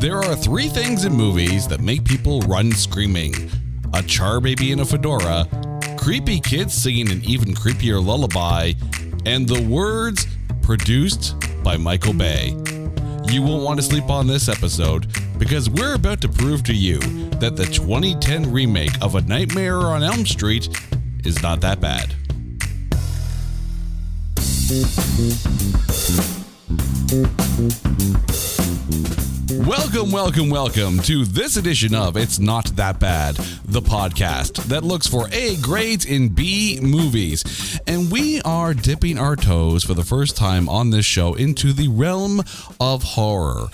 There are three things in movies that make people run screaming: a charbaby in a fedora, creepy kids singing an even creepier lullaby, and the words "produced by Michael Bay." You won't want to sleep on this episode, because we're about to prove to you that the 2010 remake of A Nightmare on Elm Street is not that bad. Welcome to this edition of It's Not That Bad, the podcast that looks for A grades in B movies. And we are dipping our toes for the first time on this show into the realm of horror.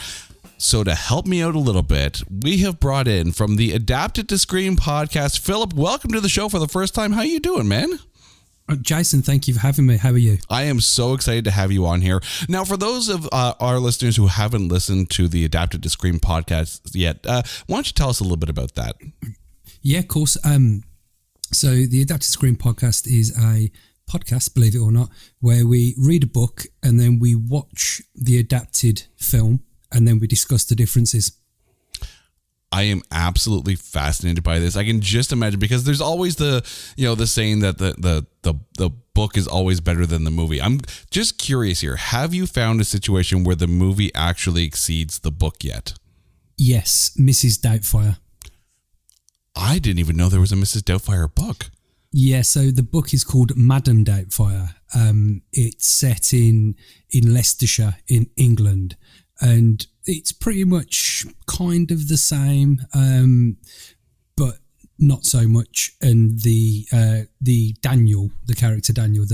So to help me out a little bit, we have brought in from the Adapted to Screen podcast, Philip. Welcome to the show for the first time. How you doing, man? Jason, thank you for having me. How are you? I am so excited to have you on here. Now, for those of our listeners who haven't listened to the Adapted to Screen podcast yet, why don't you tell us a little bit about that? Yeah, of course. So the Adapted to Screen podcast is a podcast, believe it or not, where we read a book and then we watch the adapted film and then we discuss the differences. I am absolutely fascinated by this. I can just imagine, because there's always the saying that the book is always better than the movie. I'm just curious here. Have you found a situation where the movie actually exceeds the book yet? Yes, Mrs. Doubtfire. I didn't even know there was a Mrs. Doubtfire book. Yeah, so the book is called Madame Doubtfire. It's set in Leicestershire in England, and it's pretty much kind of the same, but not so much. And the character Daniel,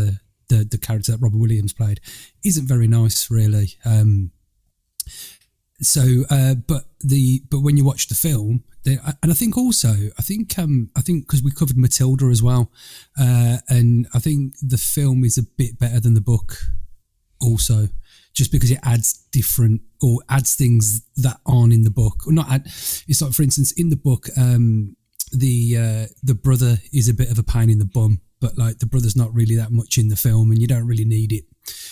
the character that Robin Williams played, isn't very nice, really. But when you watch the film, and I think because we covered Matilda as well, and I think the film is a bit better than the book, also, just because it adds things that aren't in the book, or not. It's like, for instance, in the book, the brother is a bit of a pain in the bum, but like the brother's not really that much in the film, and you don't really need it.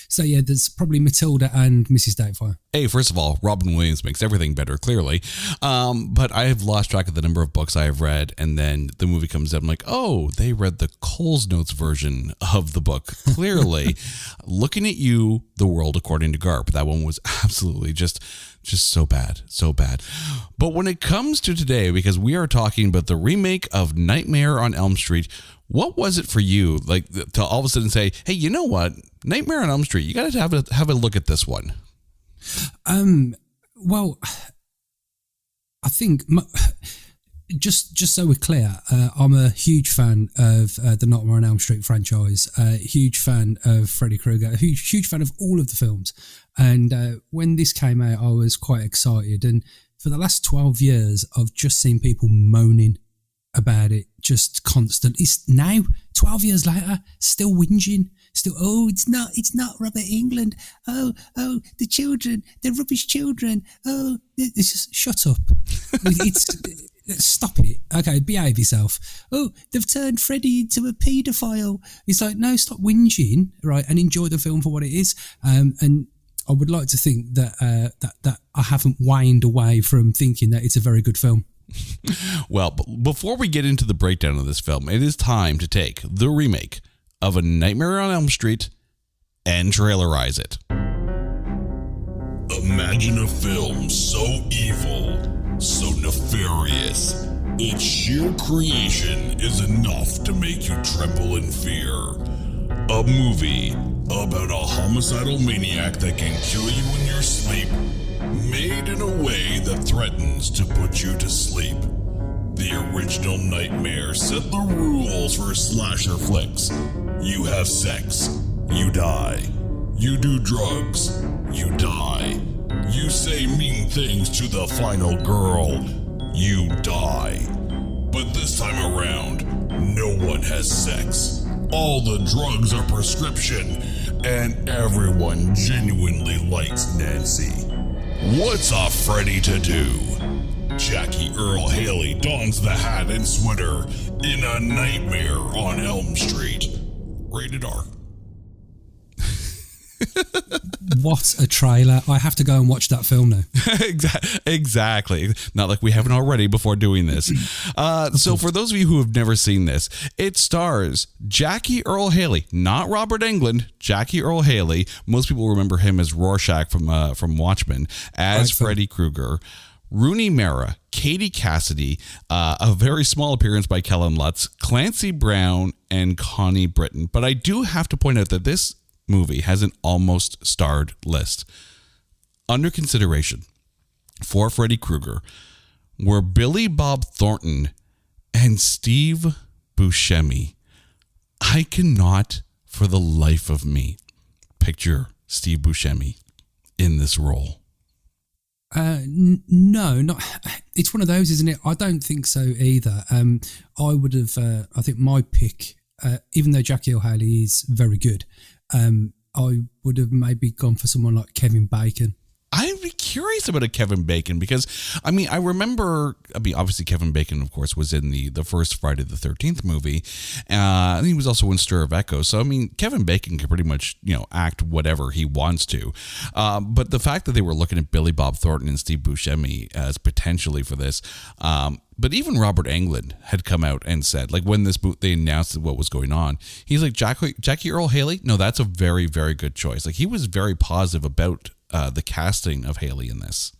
So yeah, there's probably Matilda and Mrs. Doubtfire. Hey, first of all, Robin Williams makes everything better, clearly. But I have lost track of the number of books I have read, and then the movie comes out. I'm like, oh, they read the Coles Notes version of the book. Clearly, looking at you, The World According to Garp. That one was absolutely just so bad. But when it comes to today, because we are talking about the remake of Nightmare on Elm Street, what was it for you, like, to all of a sudden say, hey, you know what? Nightmare on Elm Street, you got to have a look at this one. Well, I think just so we're clear, I'm a huge fan of the Nightmare on Elm Street franchise. Huge fan of Freddy Krueger. Huge fan of all of the films. And when this came out, I was quite excited. And for the last 12 years, I've just seen people moaning about it, just constant. It's now 12 years later, still whinging, it's not Robert Englund. Oh, the children, the rubbish children. Oh, it's just, shut up. Stop it. Okay, behave yourself. Oh, they've turned Freddy into a paedophile. It's like, no, stop whinging, right, and enjoy the film for what it is. And I would like to think that that I haven't whined away from thinking that it's a very good film. Well, before we get into the breakdown of this film, it is time to take the remake of A Nightmare on Elm Street and trailerize it. Imagine a film so evil, so nefarious, its sheer creation is enough to make you tremble in fear. A movie about a homicidal maniac that can kill you in your sleep, made in a way that threatens to put you to sleep. The original Nightmare set the rules for slasher flicks. You have sex, you die. You do drugs, you die. You say mean things to the final girl, you die. But this time around, no one has sex. All the drugs are prescription, and everyone genuinely likes Nancy. What's a Freddy to do? Jackie Earl Haley dons the hat and sweater in A Nightmare on Elm Street. Rated R. What a trailer. I have to go and watch that film now. Exactly. Not like we haven't already before doing this. So for those of you who have never seen this, it stars Jackie Earle Haley, not Robert Englund, Jackie Earle Haley. Most people remember him as Rorschach from Watchmen, as Freddy Krueger. Rooney Mara, Katie Cassidy, a very small appearance by Kellen Lutz, Clancy Brown, and Connie Britton. But I do have to point out that this movie has an almost starred list. Under consideration for Freddy Krueger were Billy Bob Thornton and Steve Buscemi. I cannot, for the life of me, picture Steve Buscemi in this role. No, not. It's one of those, isn't it? I don't think so either. I would have. I think my pick, even though Jackie Earle Haley is very good, I would have maybe gone for someone like Kevin Bacon. I'd be curious about a Kevin Bacon because, I mean, obviously Kevin Bacon, of course, was in the first Friday the 13th movie. And he was also in Stir of Echoes. So, I mean, Kevin Bacon can pretty much, act whatever he wants to. But the fact that they were looking at Billy Bob Thornton and Steve Buscemi as potentially for this, but even Robert Englund had come out and said, like when they announced what was going on, he's like, Jackie Earle Haley? No, that's a very, very good choice. Like he was very positive about the casting of Haley in this.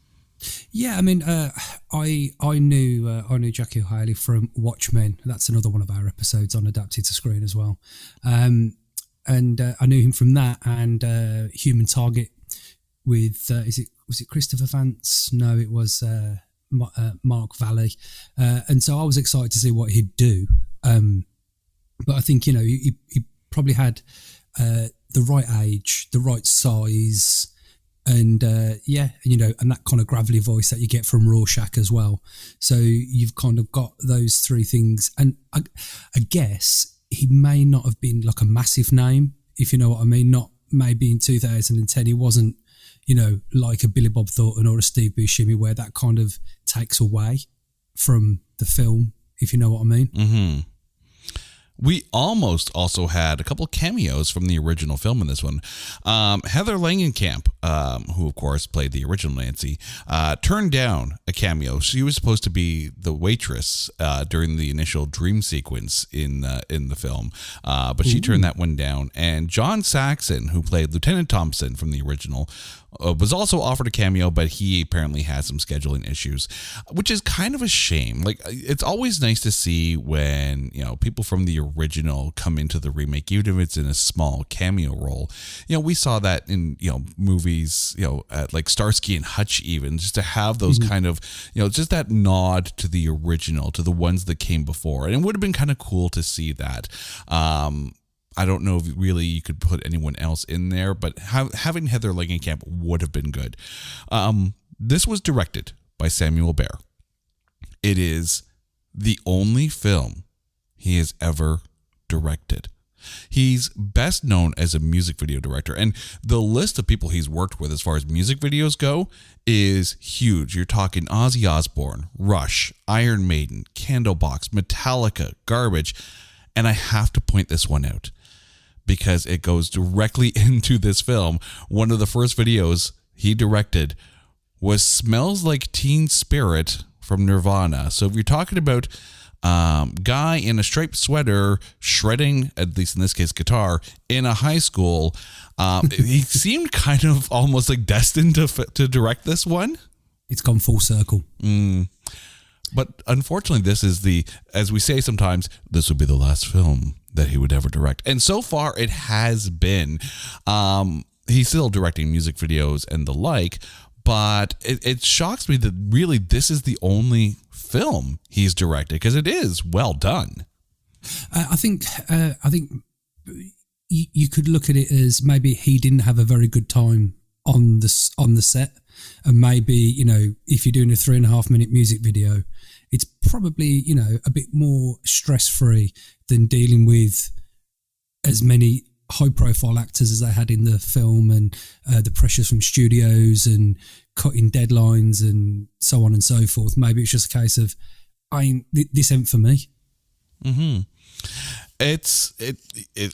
Yeah, I mean, I knew Jackie Earle Haley from Watchmen. That's another one of our episodes on Adapted to Screen as well. And I knew him from that and Human Target with was it Christopher Vance? No, it was Mark Valley. And so I was excited to see what he'd do. But I think he probably had the right age, the right size. And and that kind of gravelly voice that you get from Rorschach as well. So you've kind of got those three things. And I guess he may not have been like a massive name, if you know what I mean. Not maybe in 2010 he wasn't, like a Billy Bob Thornton or a Steve Buscemi, where that kind of takes away from the film, if you know what I mean. Mm-hmm. We almost also had a couple of cameos from the original film in this one. Heather Langenkamp, who of course played the original Nancy, turned down a cameo. She was supposed to be the waitress during the initial dream sequence in the film, but she turned that one down. And John Saxon, who played Lieutenant Thompson from the original, was also offered a cameo, but he apparently had some scheduling issues, which is kind of a shame. Like, it's always nice to see when, people from the original come into the remake, even if it's in a small cameo role. We saw that in, movies, like Starsky and Hutch, even, just to have those kind of, just that nod to the original, to the ones that came before. And it would have been kind of cool to see that. I don't know if really you could put anyone else in there, but having Heather Langenkamp would have been good. This was directed by Samuel Baer. It is the only film he has ever directed. He's best known as a music video director, and the list of people he's worked with as far as music videos go is huge. You're talking Ozzy Osbourne, Rush, Iron Maiden, Candlebox, Metallica, Garbage, and I have to point this one out, because it goes directly into this film. One of the first videos he directed was Smells Like Teen Spirit from Nirvana. So if you're talking about guy in a striped sweater shredding, at least in this case, guitar, in a high school, he seemed kind of almost like destined to direct this one. It's gone full circle. But unfortunately, this is as we say sometimes, this would be the last film that he would ever direct. And so far it has been. He's still directing music videos and the like, but it shocks me that really this is the only film he's directed, because it is well done. I think you could look at it as maybe he didn't have a very good time on the set, and maybe if you're doing a 3.5 minute music video, it's probably a bit more stress free than dealing with as many high profile actors as they had in the film, and the pressures from studios and cutting deadlines and so on and so forth. Maybe it's just a case of, this ain't for me. Mm-hmm. It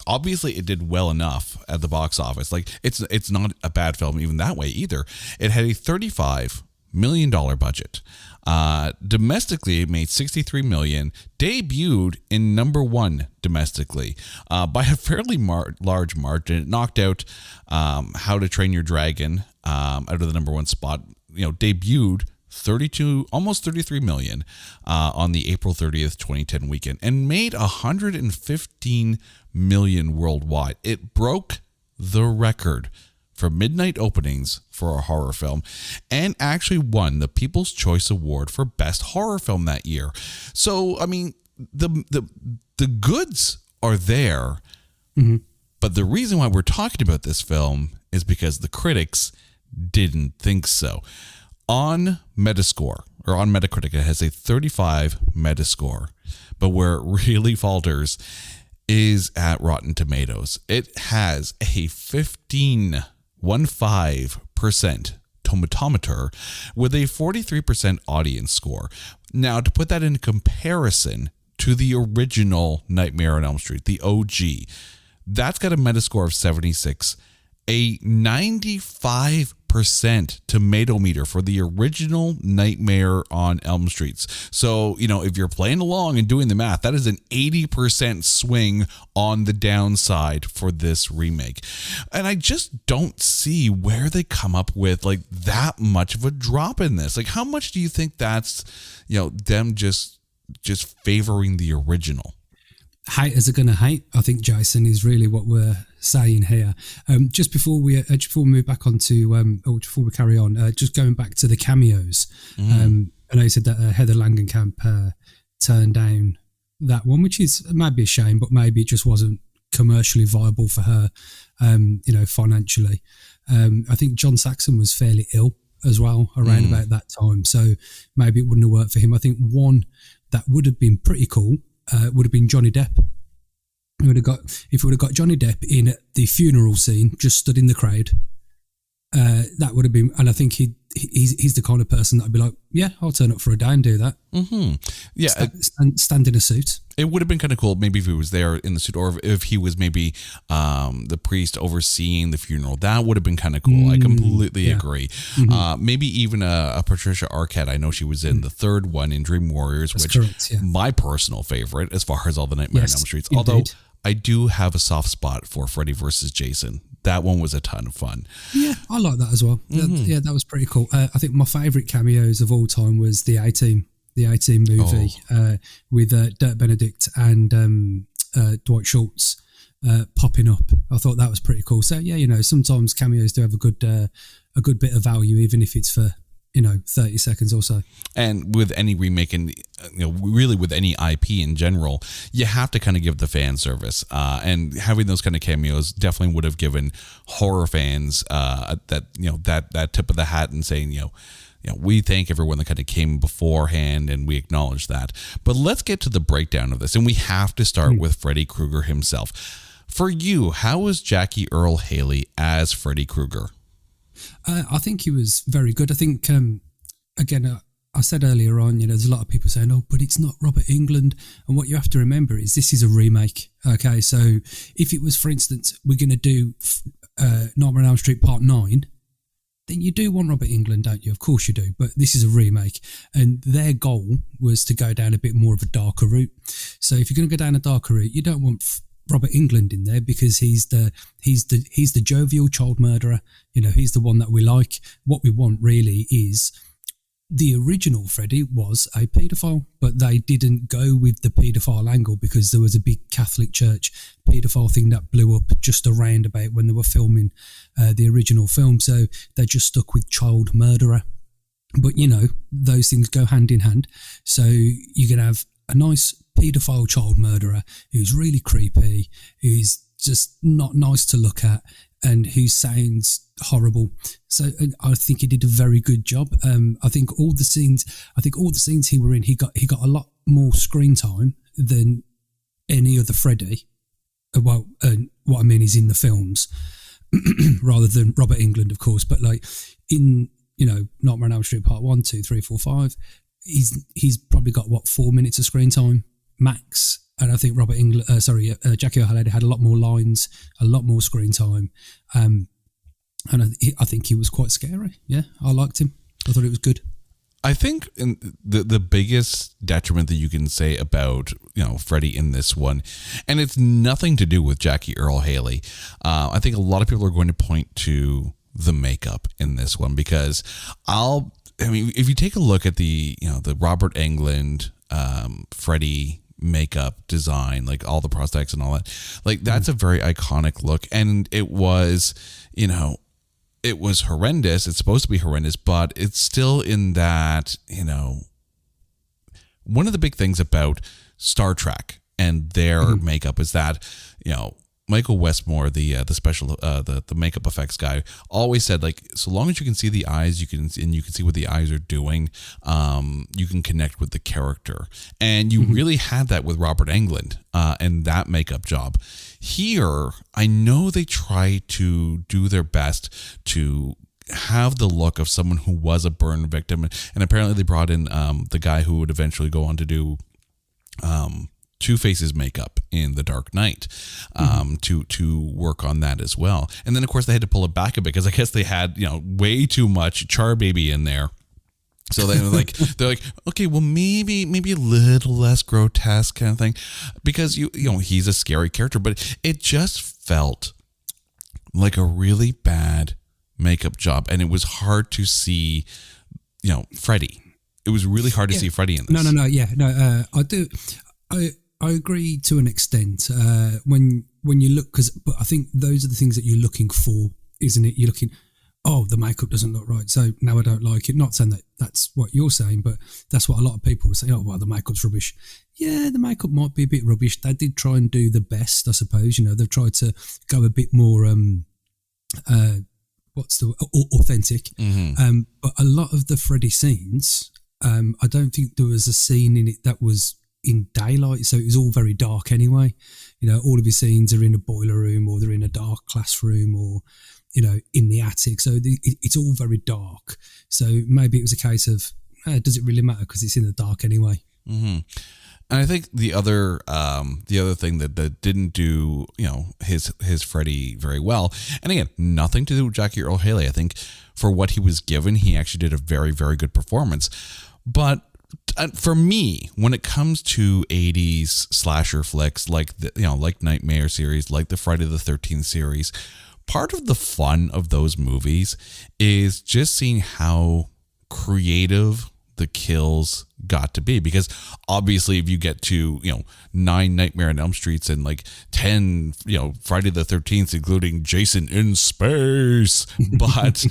obviously it did well enough at the box office. Like it's not a bad film even that way either. It had a $35 million budget. Domestically, it made $63 million. Debuted in number one domestically by a fairly large margin. It knocked out How to Train Your Dragon out of the number one spot. Debuted almost 33 million on the April 30th, 2010 weekend, and made 115 million worldwide. It broke the record for midnight openings for a horror film, and actually won the People's Choice Award for Best Horror Film that year. So, I mean, the goods are there, but the reason why we're talking about this film is because the critics didn't think so. On Metascore, or on Metacritic, it has a 35 Metascore, but where it really falters is at Rotten Tomatoes. It has a 15% tomatometer with a 43% audience score. Now, to put that in comparison to the original Nightmare on Elm Street, the OG, that's got a Metascore of 76, a 95% tomato meter for the original Nightmare on Elm Street. So, if you're playing along and doing the math, that is an 80% swing on the downside for this remake. And I just don't see where they come up with like that much of a drop in this. Like, how much do you think that's, them just favoring the original? Haters are going to hate, I think, Jason, is really what we're saying here. Just before we move back on to, or before we carry on, just going back to the cameos. I know you said that Heather Langenkamp turned down that one, which is maybe a shame, but maybe it just wasn't commercially viable for her, financially. I think John Saxon was fairly ill as well around about that time, so maybe it wouldn't have worked for him. I think one that would have been pretty cool would have been Johnny Depp. If we would have got Johnny Depp in the funeral scene, just stood in the crowd, that would have been. And I think he's the kind of person that'd be like, yeah, I'll turn up for a day and do that. Yeah, stand in a suit. It would have been kind of cool, maybe if he was there in the suit, or if he was maybe the priest overseeing the funeral. That would have been kind of cool. I completely agree. Maybe even a Patricia Arquette. I know she was in the third one in Dream Warriors, That's which correct, my personal favorite as far as all the Nightmare on Elm Streets. Although I do have a soft spot for Freddy vs. Jason. That one was a ton of fun. Yeah, I like that as well. That was pretty cool. I think my favourite cameos of all time was the A-Team movie with Dirk Benedict and Dwight Schultz popping up. I thought that was pretty cool. So sometimes cameos do have a good bit of value, even if it's for 30 seconds or so. And with any remake, and really with any IP in general, you have to kind of give the fan service, and having those kind of cameos definitely would have given horror fans that tip of the hat, and saying we thank everyone that kind of came beforehand, and we acknowledge that. But let's get to the breakdown of this, and we have to start with Freddy Krueger himself. For you, how was Jackie Earle Haley as Freddy Krueger? I think he was very good. I think, again, I said earlier on, there's a lot of people saying, oh, but it's not Robert Englund. And what you have to remember is this is a remake. Okay, so if it was, for instance, we're going to do Nightmare on Elm Street Part 9, then you do want Robert Englund, don't you? Of course you do. But this is a remake. And their goal was to go down a bit more of a darker route. So if you're going to go down a darker route, you don't want Robert Englund in there, because he's the jovial child murderer. He's the one that we like. What we want really is the original Freddy was a paedophile, but they didn't go with the paedophile angle because there was a big Catholic Church paedophile thing that blew up just around about when they were filming the original film. So they just stuck with child murderer. But those things go hand in hand. So you can have a nice paedophile child murderer who's really creepy, who's just not nice to look at, and who sounds horrible. So I think he did a very good job. I think all the scenes he were in, he got a lot more screen time than any other Freddy. Well, what I mean is in the films, rather than Robert Englund, of course. But like in Nightmare on Elm Street Part 1, 2, 3, 4, 5, he's probably got 4 minutes of screen time max. And I think Jackie O'Haley had a lot more lines, a lot more screen time, and I think he was quite scary. Yeah, I liked him. I thought it was good. I think the biggest detriment that you can say about Freddy in this one, and it's nothing to do with Jackie Earle Haley. I think a lot of people are going to point to the makeup in this one because if you take a look at the Robert Englund Freddy makeup design, like all the prosthetics and all that, like that's a very iconic look, and it was it was horrendous. It's supposed to be horrendous, but it's still in that, one of the big things about Star Trek and their makeup is that, Michael Westmore, the special, the makeup effects guy, always said, like, so long as you can see the eyes, you can see what the eyes are doing, you can connect with the character. And you really had that with Robert Englund and that makeup job. Here, I know they try to do their best to have the look of someone who was a burn victim, and apparently they brought in the guy who would eventually go on to do Two-Face's makeup in The Dark Knight to work on that as well. And then, of course, they had to pull it back a bit because I guess they had way too much charbaby in there. So they're like, okay, well, maybe a little less grotesque kind of thing, because he's a scary character, but it just felt like a really bad makeup job, and it was hard to see, Freddy. It was really hard to see Freddy in this. No, I do. I agree to an extent when you look, but I think those are the things that you're looking for, isn't it? You're looking, the makeup doesn't look right, so now I don't like it. Not saying that that's what you're saying, but that's what a lot of people will say. Oh, well, the makeup's rubbish. Yeah, the makeup might be a bit rubbish. They did try and do the best, I suppose. They've tried to go a bit more authentic. But a lot of the Freddy scenes, I don't think there was a scene in it that was in daylight, so it was all very dark anyway. All of his scenes are in a boiler room, or they're in a dark classroom, or in the attic, so it's all very dark. So maybe it was a case of does it really matter because it's in the dark anyway? And I think the other thing that didn't do his Freddy very well, and again, nothing to do with Jackie Earle Haley. I think for what he was given, he actually did a very, very good performance. But for me, when it comes to 80s slasher flicks like like Nightmare series, like the Friday the 13th series, part of the fun of those movies is just seeing how creative the kills got to be, because obviously if you get to 9 Nightmare on Elm Streets and like 10 Friday the 13th, including Jason in space, but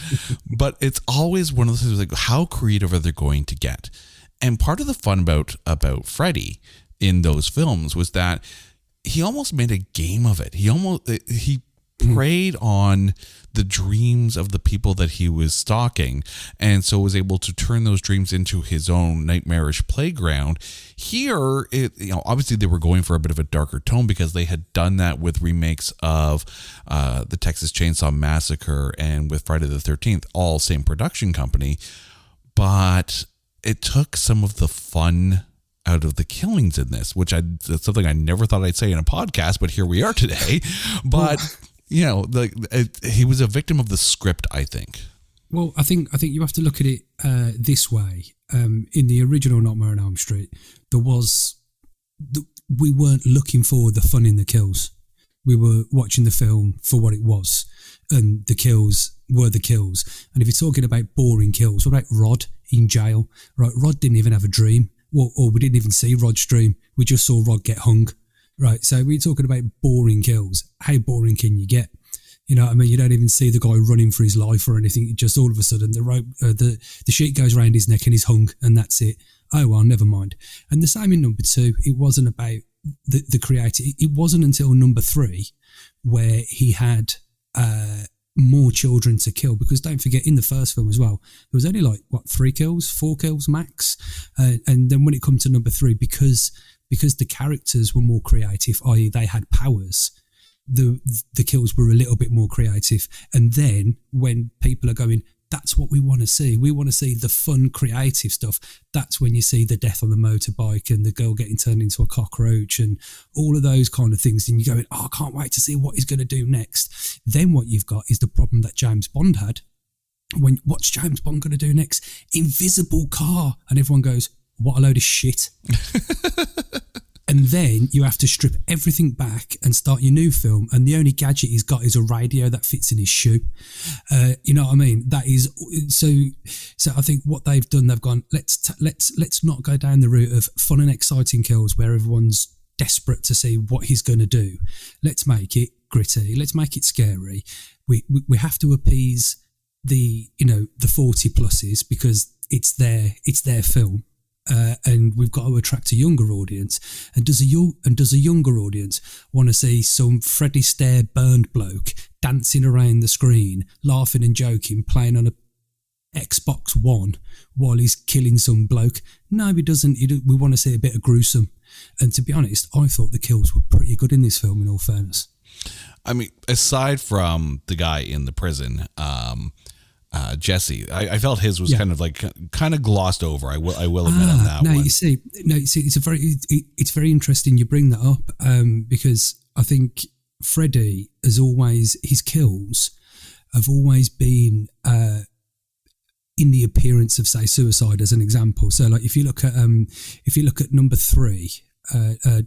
it's always one of those things like, how creative are they going to get? And part of the fun about Freddy in those films was that he almost made a game of it. He preyed on the dreams of the people that he was stalking, and so was able to turn those dreams into his own nightmarish playground. Here, obviously they were going for a bit of a darker tone because they had done that with remakes of the Texas Chainsaw Massacre and with Friday the 13th, all same production company, but it took some of the fun out of the killings in this, that's something I never thought I'd say in a podcast, but here we are today. But he was a victim of the script, I think. Well, I think you have to look at it this way. In the original Nightmare on Elm Street, we weren't looking for the fun in the kills. We were watching the film for what it was, and the kills were the kills. And if you're talking about boring kills, what about Rod in jail? Right, Rod didn't even have a dream, or we didn't even see Rod's dream. We just saw Rod get hung. Right, so we're talking about boring kills. How boring can you get? You know what I mean? You don't even see the guy running for his life or anything. Just all of a sudden, the rope, the sheet goes around his neck and he's hung, and that's it. Oh well, never mind. And the same in number 2. It wasn't about the creator. It wasn't until number 3 where he had more children to kill, because don't forget, in the first film as well, there was only 4 kills max, and then when it comes to number 3, because the characters were more creative, i.e. they had powers, the kills were a little bit more creative. And then when people are going, That's what we want to see. We want to see the fun, creative stuff. That's when you see the death on the motorbike and the girl getting turned into a cockroach and all of those kind of things. And you're going, oh, I can't wait to see what he's going to do next. Then what you've got is the problem that James Bond had. What's James Bond going to do next? Invisible car. And everyone goes, what a load of shit. And then you have to strip everything back and start your new film. And the only gadget he's got is a radio that fits in his shoe. You know what I mean? That is so. I think what they've done, they've gone, let's not go down the route of fun and exciting kills where everyone's desperate to see what he's going to do. Let's make it gritty. Let's make it scary. We have to appease the 40 pluses because it's their film. And we've got to attract a younger audience. And does a younger audience want to see some Freddy Astaire burned bloke dancing around the screen, laughing and joking, playing on a Xbox One while he's killing some bloke? No, he doesn't. We want to see a bit of gruesome. And to be honest, I thought the kills were pretty good in this film, in all fairness. I mean, aside from the guy in the prison, Jesse, I felt his was kind of glossed over. I will admit on that one. You see, it's very interesting you bring that up because I think Freddy his kills have always been in the appearance of, say, suicide as an example. So, like if you look at number 3,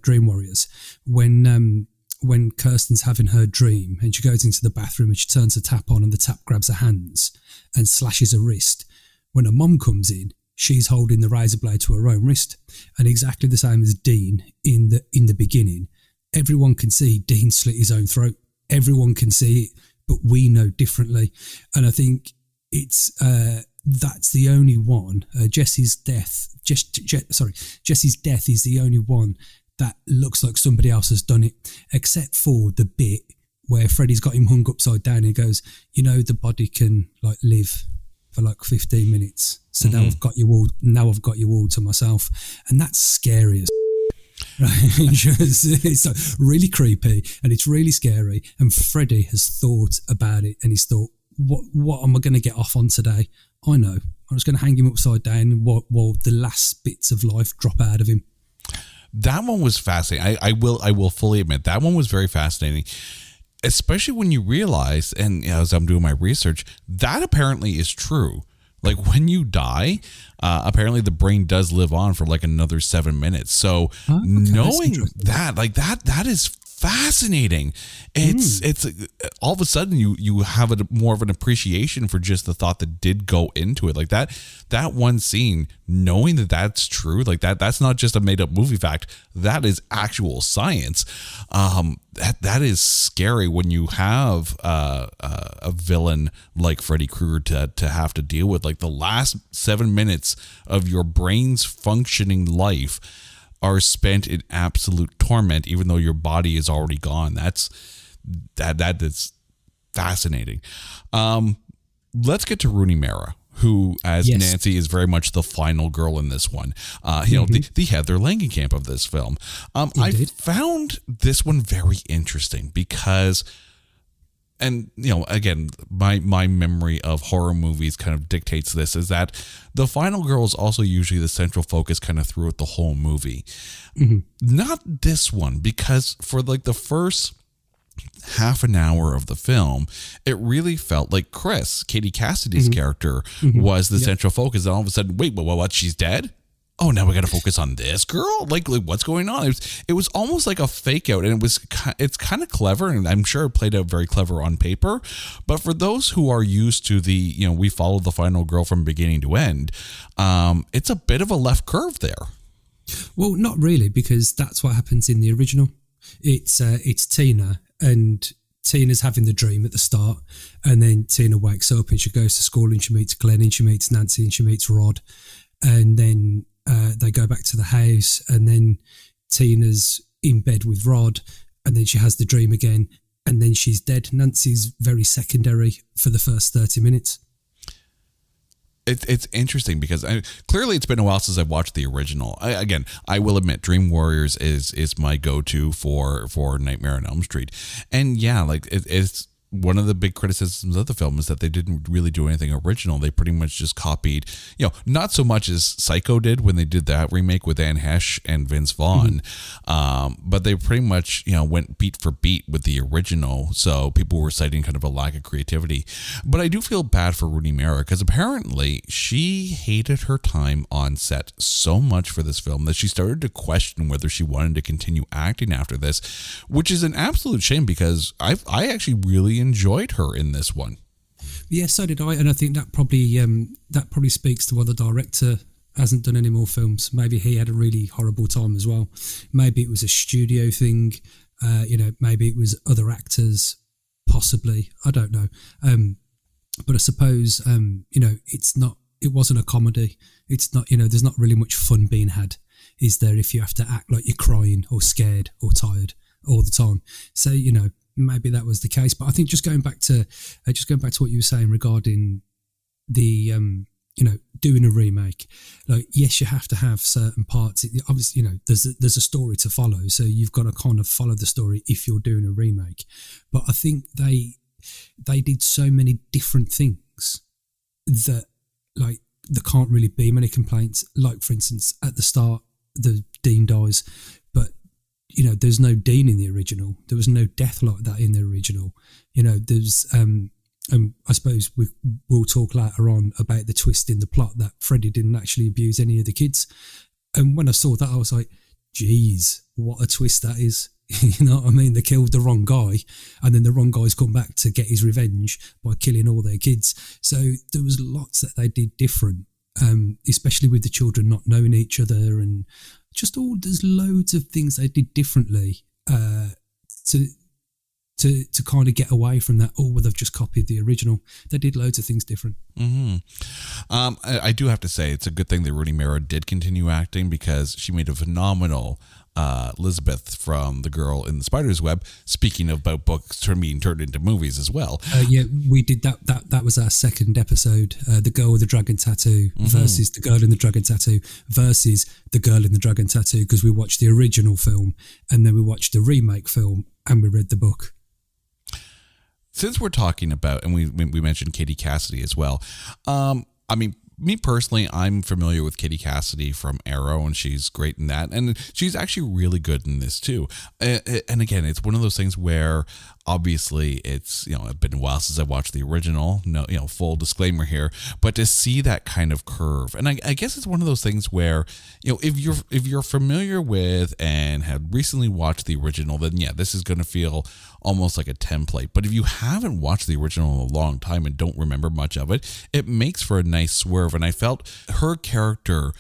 Dream Warriors, when Kirsten's having her dream and she goes into the bathroom and she turns the tap on and the tap grabs her hands and slashes her wrist. When her mom comes in, she's holding the razor blade to her own wrist. And exactly the same as Dean in the beginning. Everyone can see Dean slit his own throat. Everyone can see it, but we know differently. And I think that's the only one. Jesse's death is the only one that looks like somebody else has done it, except for the bit where Freddy's got him hung upside down and he goes, the body can live for 15 minutes. So now I've got you all to myself. And that's scary as right? It's really creepy and it's really scary. And Freddy has thought about it and he's thought, what am I going to get off on today? I know. I'm just going to hang him upside down while the last bits of life drop out of him. That one was fascinating. I will fully admit that one was very fascinating, especially when you realize, and as I'm doing my research, that apparently is true. Like when you die, apparently the brain does live on for another 7 minutes. So knowing that is fascinating. It's all of a sudden you have more of an appreciation for just the thought that did go into it. Like that one scene, knowing that that's true, that's not just a made up movie fact, that is actual science. That is scary when you have a villain like Freddy Krueger to have to deal with. The last 7 minutes of your brain's functioning life are spent in absolute torment, even though your body is already gone. That is fascinating. Let's get to Rooney Mara, who, as Nancy, is very much the final girl in this one. The Heather Langenkamp of this film. I found this one very interesting because, and again, my memory of horror movies kind of dictates this, is that the final girl is also usually the central focus kind of throughout the whole movie. Not this one, because for the first half an hour of the film, it really felt like Chris, Katie Cassidy's character, was the central focus. And all of a sudden, wait, what? She's dead? Oh, now we got to focus on this girl? Like what's going on? It was almost like a fake out, and it's kind of clever, and I'm sure it played out very clever on paper. But for those who are used to we follow the final girl from beginning to end, it's a bit of a left curve there. Well, not really, because that's what happens in the original. It's Tina, and Tina's having the dream at the start, and then Tina wakes up and she goes to school and she meets Glenn and she meets Nancy and she meets Rod, and then they go back to the house, and then Tina's in bed with Rod, and then she has the dream again, and then she's dead. Nancy's very secondary for the first 30 minutes. It's interesting because clearly it's been a while since I've watched the original. I will admit, Dream Warriors is my go-to for Nightmare on Elm Street, and it's one of the big criticisms of the film is that they didn't really do anything original. They pretty much just copied, not so much as Psycho did when they did that remake with Anne Hesh and Vince Vaughn, but they pretty much, went beat for beat with the original. So people were citing kind of a lack of creativity. But I do feel bad for Rooney Mara because apparently she hated her time on set so much for this film that she started to question whether she wanted to continue acting after this, which is an absolute shame because I actually really enjoyed her in this one. Yeah, so did I, and I think that probably speaks to why the director hasn't done any more films. Maybe he had a really horrible time as well. Maybe it was a studio thing. Maybe it was other actors, possibly. I don't know. But I suppose it wasn't a comedy. It's not. There's not really much fun being had, is there? If you have to act like you're crying or scared or tired all the time. So maybe that was the case, but I think just going back to what you were saying regarding the doing a remake, like, yes, you have to have certain parts. Obviously, there's a story to follow, so you've got to kind of follow the story if you're doing a remake. But I think they did so many different things that, like, there can't really be many complaints. Like, for instance, at the start, the Dean dies, but there's no Dean in the original. There was no death like that in the original. There's I suppose we'll talk later on about the twist in the plot that Freddy didn't actually abuse any of the kids. And when I saw that, I was like, geez, what a twist that is. You know what I mean? They killed the wrong guy, and then the wrong guy's come back to get his revenge by killing all their kids. So there was lots that they did different, especially with the children not knowing each other, and just there's loads of things they did differently to kind of get away from that. They've just copied the original. They did loads of things different. I do have to say it's a good thing that Rooney Mara did continue acting because she made a phenomenal Elizabeth from The Girl in the Spider's Web. Speaking of about books being turned into movies as well. Yeah, we did that. That was our second episode. The Girl with the Dragon Tattoo versus The Girl in the Dragon Tattoo versus The Girl in the Dragon Tattoo, because we watched the original film and then we watched the remake film and we read the book. Since we're talking about, and we mentioned Katie Cassidy as well, me personally, I'm familiar with Katie Cassidy from Arrow, and she's great in that, and she's actually really good in this too. And again, it's one of those things where obviously it's it's been a while since I watched the original. No, full disclaimer here, but to see that kind of curve, and I guess it's one of those things where if you're familiar with and have recently watched the original, then yeah, this is going to feel almost like a template. But if you haven't watched the original in a long time and don't remember much of it, it makes for a nice swerve. And I felt her character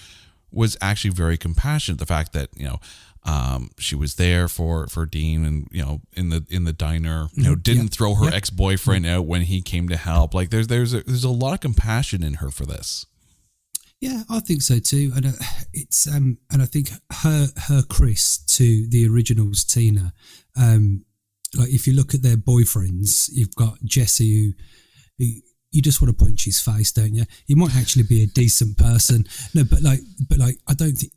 was actually very compassionate. The fact that she was there for Dean, and in the diner, didn't throw her ex-boyfriend out when he came to help. Like there's a lot of compassion in her for this. Yeah, I think so too, and it's and I think her Chris to the original's Tina. Like, if you look at their boyfriends, you've got Jesse, who you just want to punch his face, don't you? He might actually be a decent person. No, but like I don't think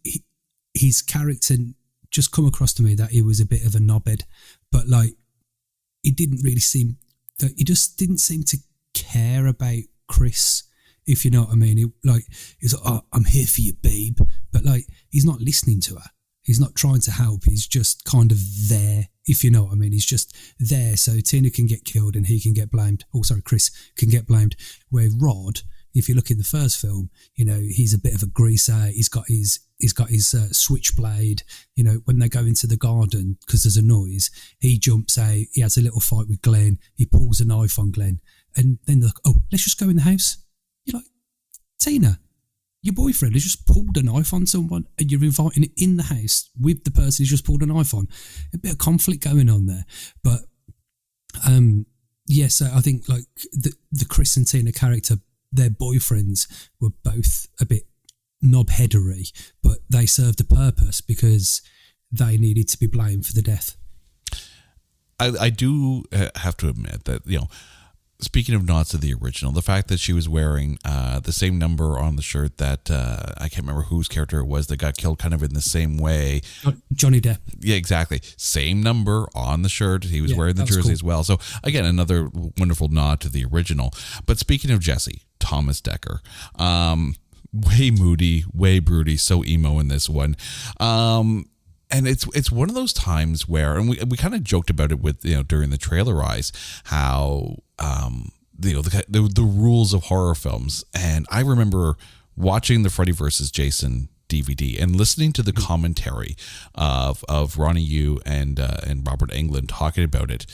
his character just come across to me that he was a bit of a knobhead, but like he just didn't seem to care about Chris, if you know what I mean. He's like, oh, I'm here for you, babe, but like he's not listening to her. He's not trying to help. He's just kind of there, if you know what I mean. He's just there so Tina can get killed and he can get blamed. Oh, sorry, Chris can get blamed. Where Rod, if you look in the first film, he's a bit of a greaser. He's got his switchblade. When they go into the garden because there's a noise, he jumps out. He has a little fight with Glenn. He pulls a knife on Glenn, and then they're like, "Oh, let's just go in the house." You're like, Tina, your boyfriend has just pulled a knife on someone and you're inviting it in the house with the person who's just pulled a knife on. A bit of conflict going on there. But, so I think like the Chris and Tina character, their boyfriends were both a bit knobheadery, but they served a purpose because they needed to be blamed for the death. I do have to admit that, speaking of nods to the original, the fact that she was wearing the same number on the shirt that I can't remember whose character it was that got killed kind of in the same way. Johnny Depp. Yeah, exactly. Same number on the shirt. He was wearing the jersey as well. So again, another wonderful nod to the original. But speaking of Jesse, Thomas Dekker, way moody, way broody, so emo in this one. And it's one of those times where, and we kind of joked about it with, during the trailer eyes, how, the rules of horror films. And I remember watching the Freddy vs. Jason DVD and listening to the commentary of Ronnie Yu and Robert Englund talking about it.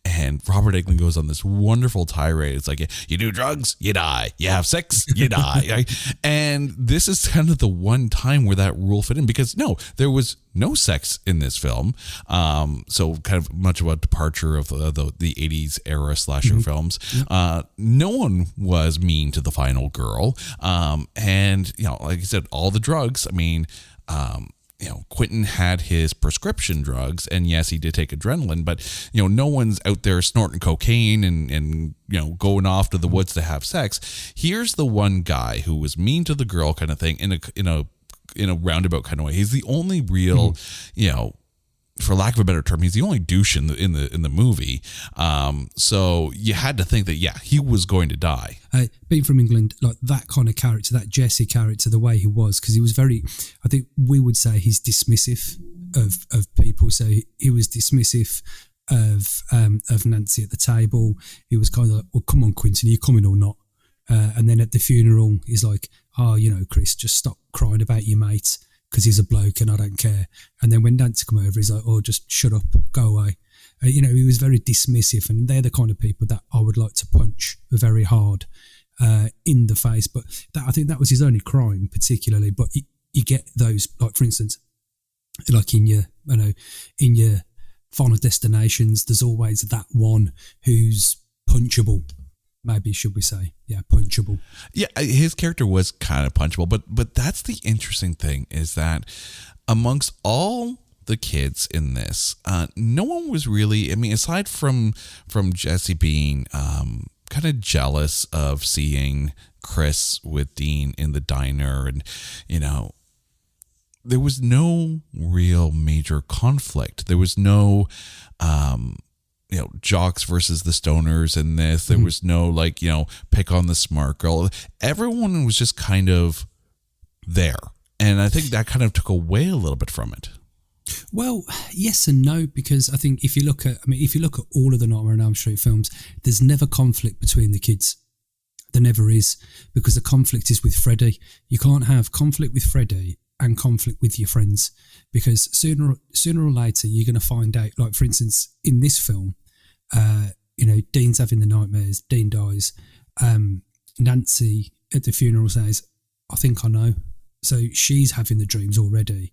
And Robert Englund goes on this wonderful tirade. It's like, you do drugs, you die. You have sex, you die. Right? And this is kind of the one time where that rule fit in, because no, there was no sex in this film. So kind of much of a departure of the 80s era slasher films. No one was mean to the final girl. And, like I said, all the drugs, I mean, Quentin had his prescription drugs, and yes, he did take adrenaline, but, no one's out there snorting cocaine and going off to the woods to have sex. Here's the one guy who was mean to the girl kind of thing in a roundabout kind of way. He's the only real, for lack of a better term, he's the only douche in the movie. So you had to think that, he was going to die. Being from England, like that kind of character, that Jesse character, the way he was, because he was very, I think we would say he's dismissive of people. So he was dismissive of Nancy at the table. He was kind of like, well, come on, Quentin, are you coming or not? And then at the funeral, he's like, Chris, just stop crying about your mate, because he's a bloke and I don't care. And then when Nancy come over, he's like, oh, just shut up, go away. He was very dismissive, and they're the kind of people that I would like to punch very hard in the face. But I think that was his only crime, particularly. But you get those, like for instance, like in your Final Destinations, there's always that one who's punchable. Maybe should we say, punchable? Yeah, his character was kind of punchable, but that's the interesting thing, is that amongst all the kids in this, no one was really, I mean, aside from Jesse being kind of jealous of seeing Chris with Dean in the diner, and there was no real major conflict. There was no jocks versus the stoners in this. There was no pick on the smart girl. Everyone was just kind of there. And I think that kind of took away a little bit from it. Well, yes and no, because I think if you look at all of the Nightmare on Elm Street films, there's never conflict between the kids. There never is, because the conflict is with Freddy. You can't have conflict with Freddy and conflict with your friends, because sooner or later you're going to find out. Like for instance, in this film, Dean's having the nightmares. Dean dies. Nancy at the funeral says, "I think I know." So she's having the dreams already.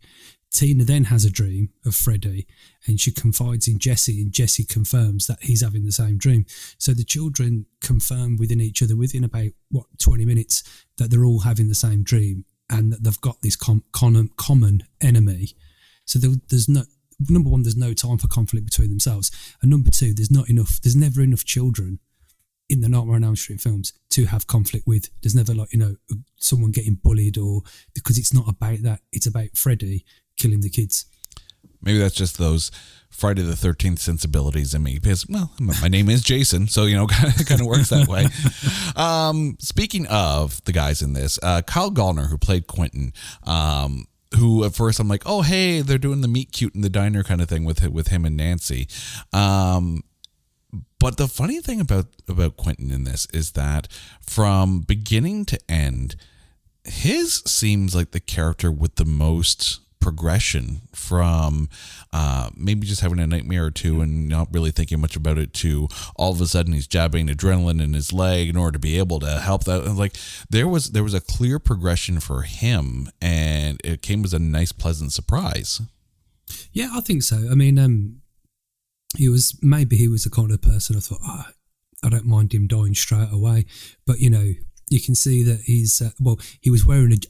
Tina then has a dream of Freddy, and she confides in Jesse, and Jesse confirms that he's having the same dream. So the children confirm within each other within about 20 minutes that they're all having the same dream, and that they've got this common enemy. So there's no, number one, there's no time for conflict between themselves, and number two, there's never enough children in the Nightmare on Elm Street films to have conflict with. There's never someone getting bullied, or because it's not about that. It's about Freddy killing the kids. Maybe that's just those Friday the 13th sensibilities in me, because, well, my name is Jason, so, kind of works that way. Speaking of the guys in this, Kyle Gallner, who played Quentin, who at first I'm like, oh, hey, they're doing the meet cute in the diner kind of thing with him and Nancy. But the funny thing about Quentin in this is that from beginning to end, his seems like the character with the most progression, from maybe just having a nightmare or two and not really thinking much about it, to all of a sudden he's jabbing adrenaline in his leg in order to be able to help that. Like there was a clear progression for him, and it came as a nice, pleasant surprise. Yeah, I think so. I mean, he was the kind of person I thought, I don't mind him dying straight away, but you can see that he's he was wearing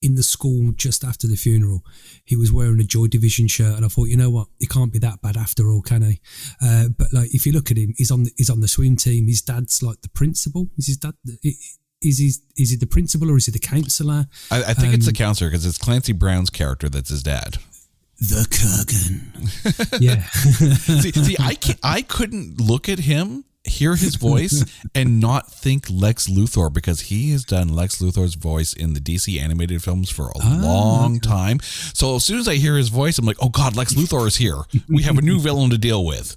in the school just after the funeral, he was wearing a Joy Division shirt, and I thought, you know what, he can't be that bad after all, can he? But like, if you look at him, he's on the swim team. His dad's like the principal. Is his dad? Is he the principal, or is he the counsellor? I think it's the counselor, because it's Clancy Brown's character that's his dad. The Kurgan. Yeah. see, I couldn't look at him, hear his voice, and not think Lex Luthor, because he has done Lex Luthor's voice in the DC animated films for a long time. So as soon as I hear his voice, I'm like, oh God, Lex Luthor is here. We have a new villain to deal with.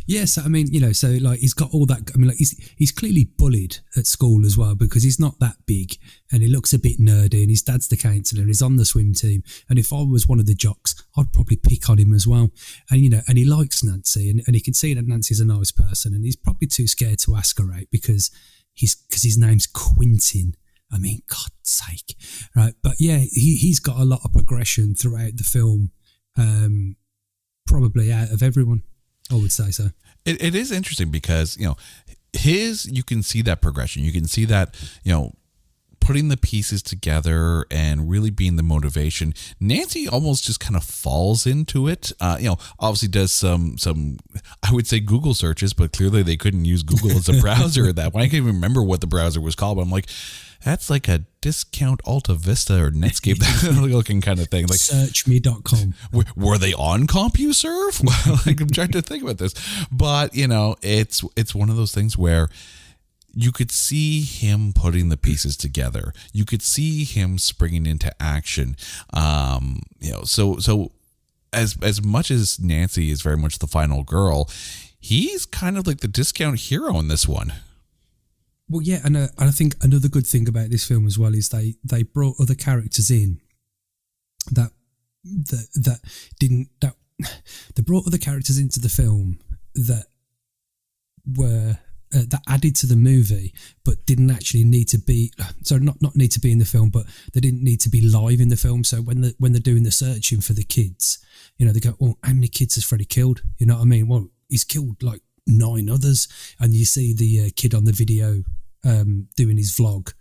Yes, I mean, you know, so like he's got all that. I mean, like he's clearly bullied at school as well, because he's not that big and he looks a bit nerdy, and his dad's the counsellor and he's on the swim team. And if I was one of the jocks, I'd probably pick on him as well. And you know, and he likes Nancy, and he can see that Nancy's a nice person, and he's probably too scared to ask her out because his name's Quentin. I mean, God's sake, right? But yeah, he's got a lot of progression throughout the film, probably out of everyone, I would say so. It is interesting because, you know, you can see that progression. You can see that, you know, putting the pieces together and really being the motivation. Nancy almost just kind of falls into it. You know, obviously does some I would say Google searches, but clearly they couldn't use Google as a browser at that point. I can't even remember what the browser was called, but I'm like, that's like a discount Alta Vista or Netscape looking kind of thing. Like searchme.com. Were they on CompuServe? Well, like, I'm trying to think about this, but you know, it's one of those things where you could see him putting the pieces together. You could see him springing into action. You know, so as much as Nancy is very much the final girl, he's kind of like the discount hero in this one. Well, yeah, and I think another good thing about this film as well is they brought other characters in that they brought other characters into the film that were that added to the movie, but didn't actually need to be. So not need to be in the film, but they didn't need to be live in the film. So when they're doing the searching for the kids, you know, they go, "Oh, how many kids has Freddy killed?" You know what I mean? Well, he's killed like 9 others, and you see the kid on the video doing his vlog,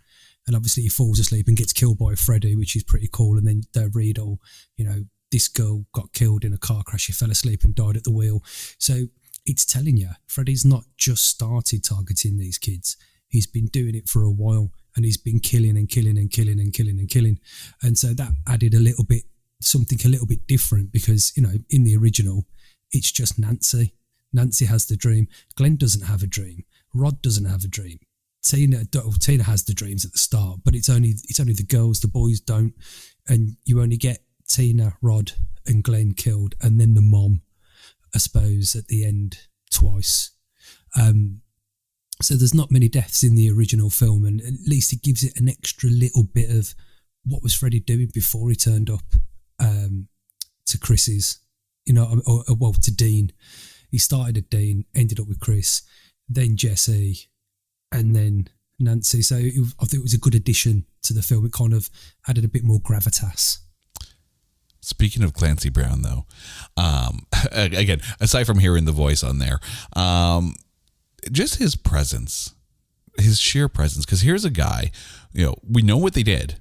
and obviously he falls asleep and gets killed by Freddy, which is pretty cool. And then they read, oh, you know, this girl got killed in a car crash, she fell asleep and died at the wheel. So it's telling you, Freddy's not just started targeting these kids, he's been doing it for a while, and he's been killing and killing and killing and killing and killing. And so that added something a little bit different, because, you know, in the original it's just Nancy has the dream. Glenn doesn't have a dream. Rod doesn't have a dream. Tina has the dreams at the start, but it's only the girls. The boys don't, and you only get Tina, Rod, and Glenn killed, and then the mom, I suppose, at the end twice. So there's not many deaths in the original film, and at least it gives it an extra little bit of what was Freddy doing before he turned up to Chris's, you know, or to Dean. He started at Dean, ended up with Chris, then Jesse, and then Nancy. So I think it was a good addition to the film. It kind of added a bit more gravitas. Speaking of Clancy Brown, though, again, aside from hearing the voice on there, just his presence, his sheer presence. Because here's a guy, you know, we know what they did.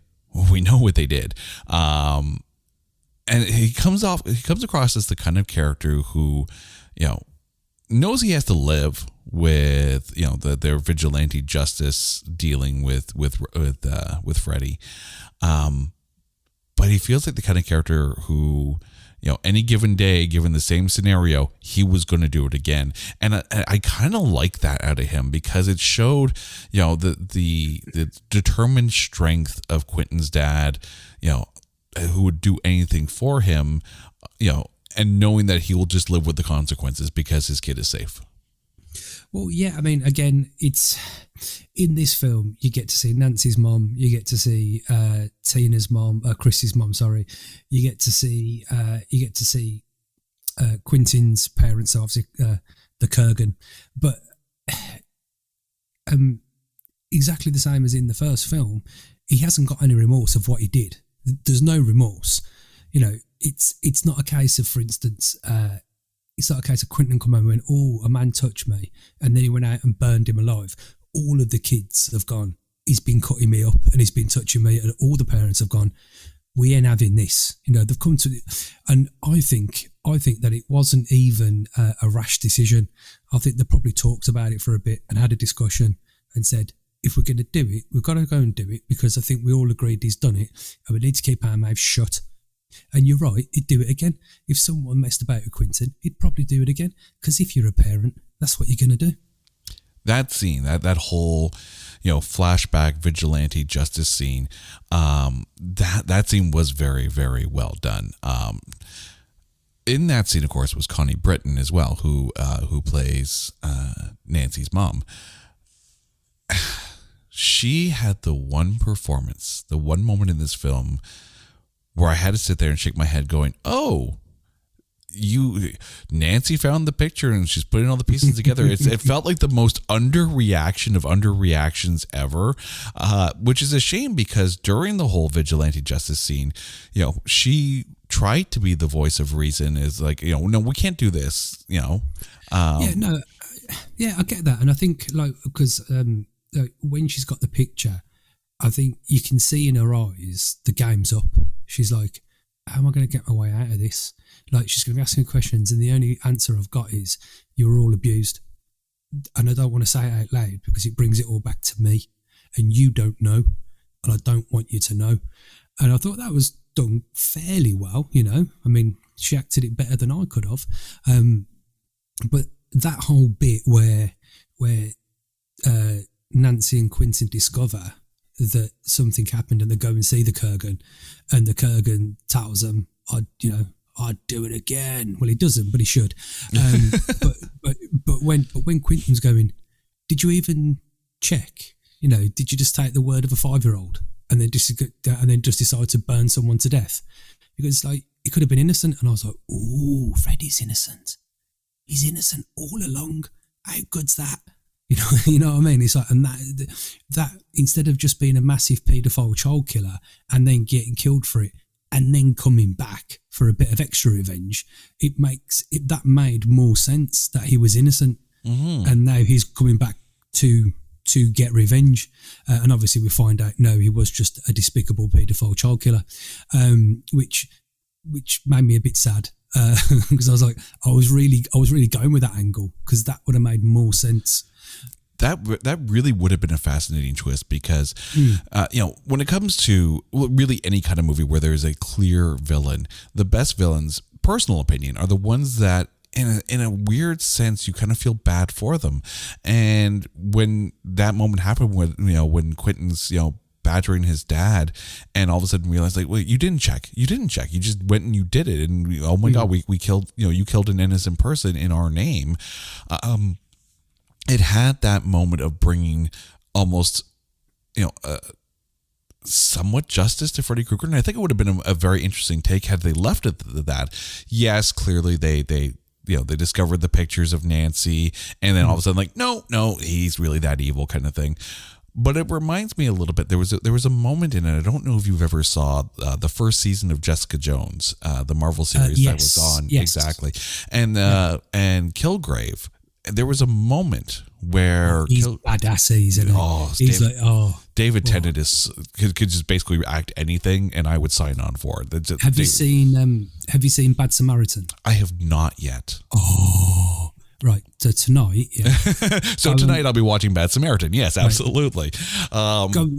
And he comes across as the kind of character who, you know, knows he has to live with, you know, their vigilante justice dealing with Freddy, but he feels like the kind of character who, you know, any given day, given the same scenario, he was going to do it again. And I kind of like that out of him, because it showed, you know, the determined strength of Quentin's dad, you know, who would do anything for him, you know, and knowing that he will just live with the consequences because his kid is safe. Well, yeah, I mean, again, it's in this film, you get to see Nancy's mom, you get to see Tina's mom, Chris's mom, sorry. You get to see Quentin's parents, obviously the Kurgan, but exactly the same as in the first film, he hasn't got any remorse of what he did. There's no remorse. You know, it's not a case of, for instance, it's not a case of Quentin come home and went, oh, a man touched me, and then he went out and burned him alive. All of the kids have gone, he's been cutting me up and he's been touching me, and all the parents have gone, we ain't having this. They've come to, and I think that it wasn't even a rash decision. I think they probably talked about it for a bit and had a discussion and said, if we're going to do it, we've got to go and do it, because I think we all agreed he's done it and we need to keep our mouths shut. And you're right, he'd do it again. If someone messed about with Quentin, he'd probably do it again, because if you're a parent, that's what you're going to do. That scene, that whole, flashback vigilante justice scene, that scene was very, very well done. In that scene, of course, was Connie Britton as well, who plays Nancy's mom. She had the one performance, the one moment in this film where I had to sit there and shake my head going, oh, Nancy found the picture and she's putting all the pieces together. It felt like the most underreaction of underreactions ever, which is a shame, because during the whole vigilante justice scene, she tried to be the voice of reason, is like, no, we can't do this, I get that. And I think, because when she's got the picture, I think you can see in her eyes the game's up. She's like, how am I going to get my way out of this? Like, she's going to be asking questions, and the only answer I've got is, you're all abused. And I don't want to say it out loud because it brings it all back to me, and you don't know, and I don't want you to know. And I thought that was done fairly well, I mean, she acted it better than I could have. But that whole bit where Nancy and Quentin discover that something happened, and they go and see the Kurgan, and the Kurgan tells them, I'd do it again. Well, he doesn't, but he should. But when Quentin's going, did you even check? Did you just take the word of a 5-year-old and then just decide to burn someone to death? Because he could have been innocent. And I was like, ooh, Freddy's innocent. He's innocent all along. How good's that? You know what I mean? It's like, and that instead of just being a massive paedophile child killer and then getting killed for it and then coming back for a bit of extra revenge, that made more sense that he was innocent, and now he's coming back to get revenge. And obviously we find out, no, he was just a despicable paedophile child killer, which made me a bit sad. Because I was like, I was really going with that angle, because that would have made more sense. That really would have been a fascinating twist, because when it comes to really any kind of movie where there is a clear villain, the best villains, personal opinion, are the ones that in a weird sense you kind of feel bad for them. And when that moment happened, when Quentin's badgering his dad, and all of a sudden realized, like, wait, you didn't check, you just went and you did it, and oh my god, we killed, you killed an innocent person in our name. It had that moment of bringing almost somewhat justice to Freddy Krueger, and I think it would have been a very interesting take had they left it at that. Yes, clearly they discovered the pictures of Nancy, and then all of a sudden, like, no, he's really that evil, kind of thing. But it reminds me a little bit. There was a moment in it. I don't know if you've ever saw the first season of Jessica Jones, the Marvel series that was on. Yes. Exactly, and Kilgrave. There was a moment where he's badass, isn't he? David Tennant could just basically act anything, and I would sign on for it. Have you seen Bad Samaritan? I have not yet. Oh, right. So tonight, yeah. Tonight I'll be watching Bad Samaritan. Yes, absolutely. Go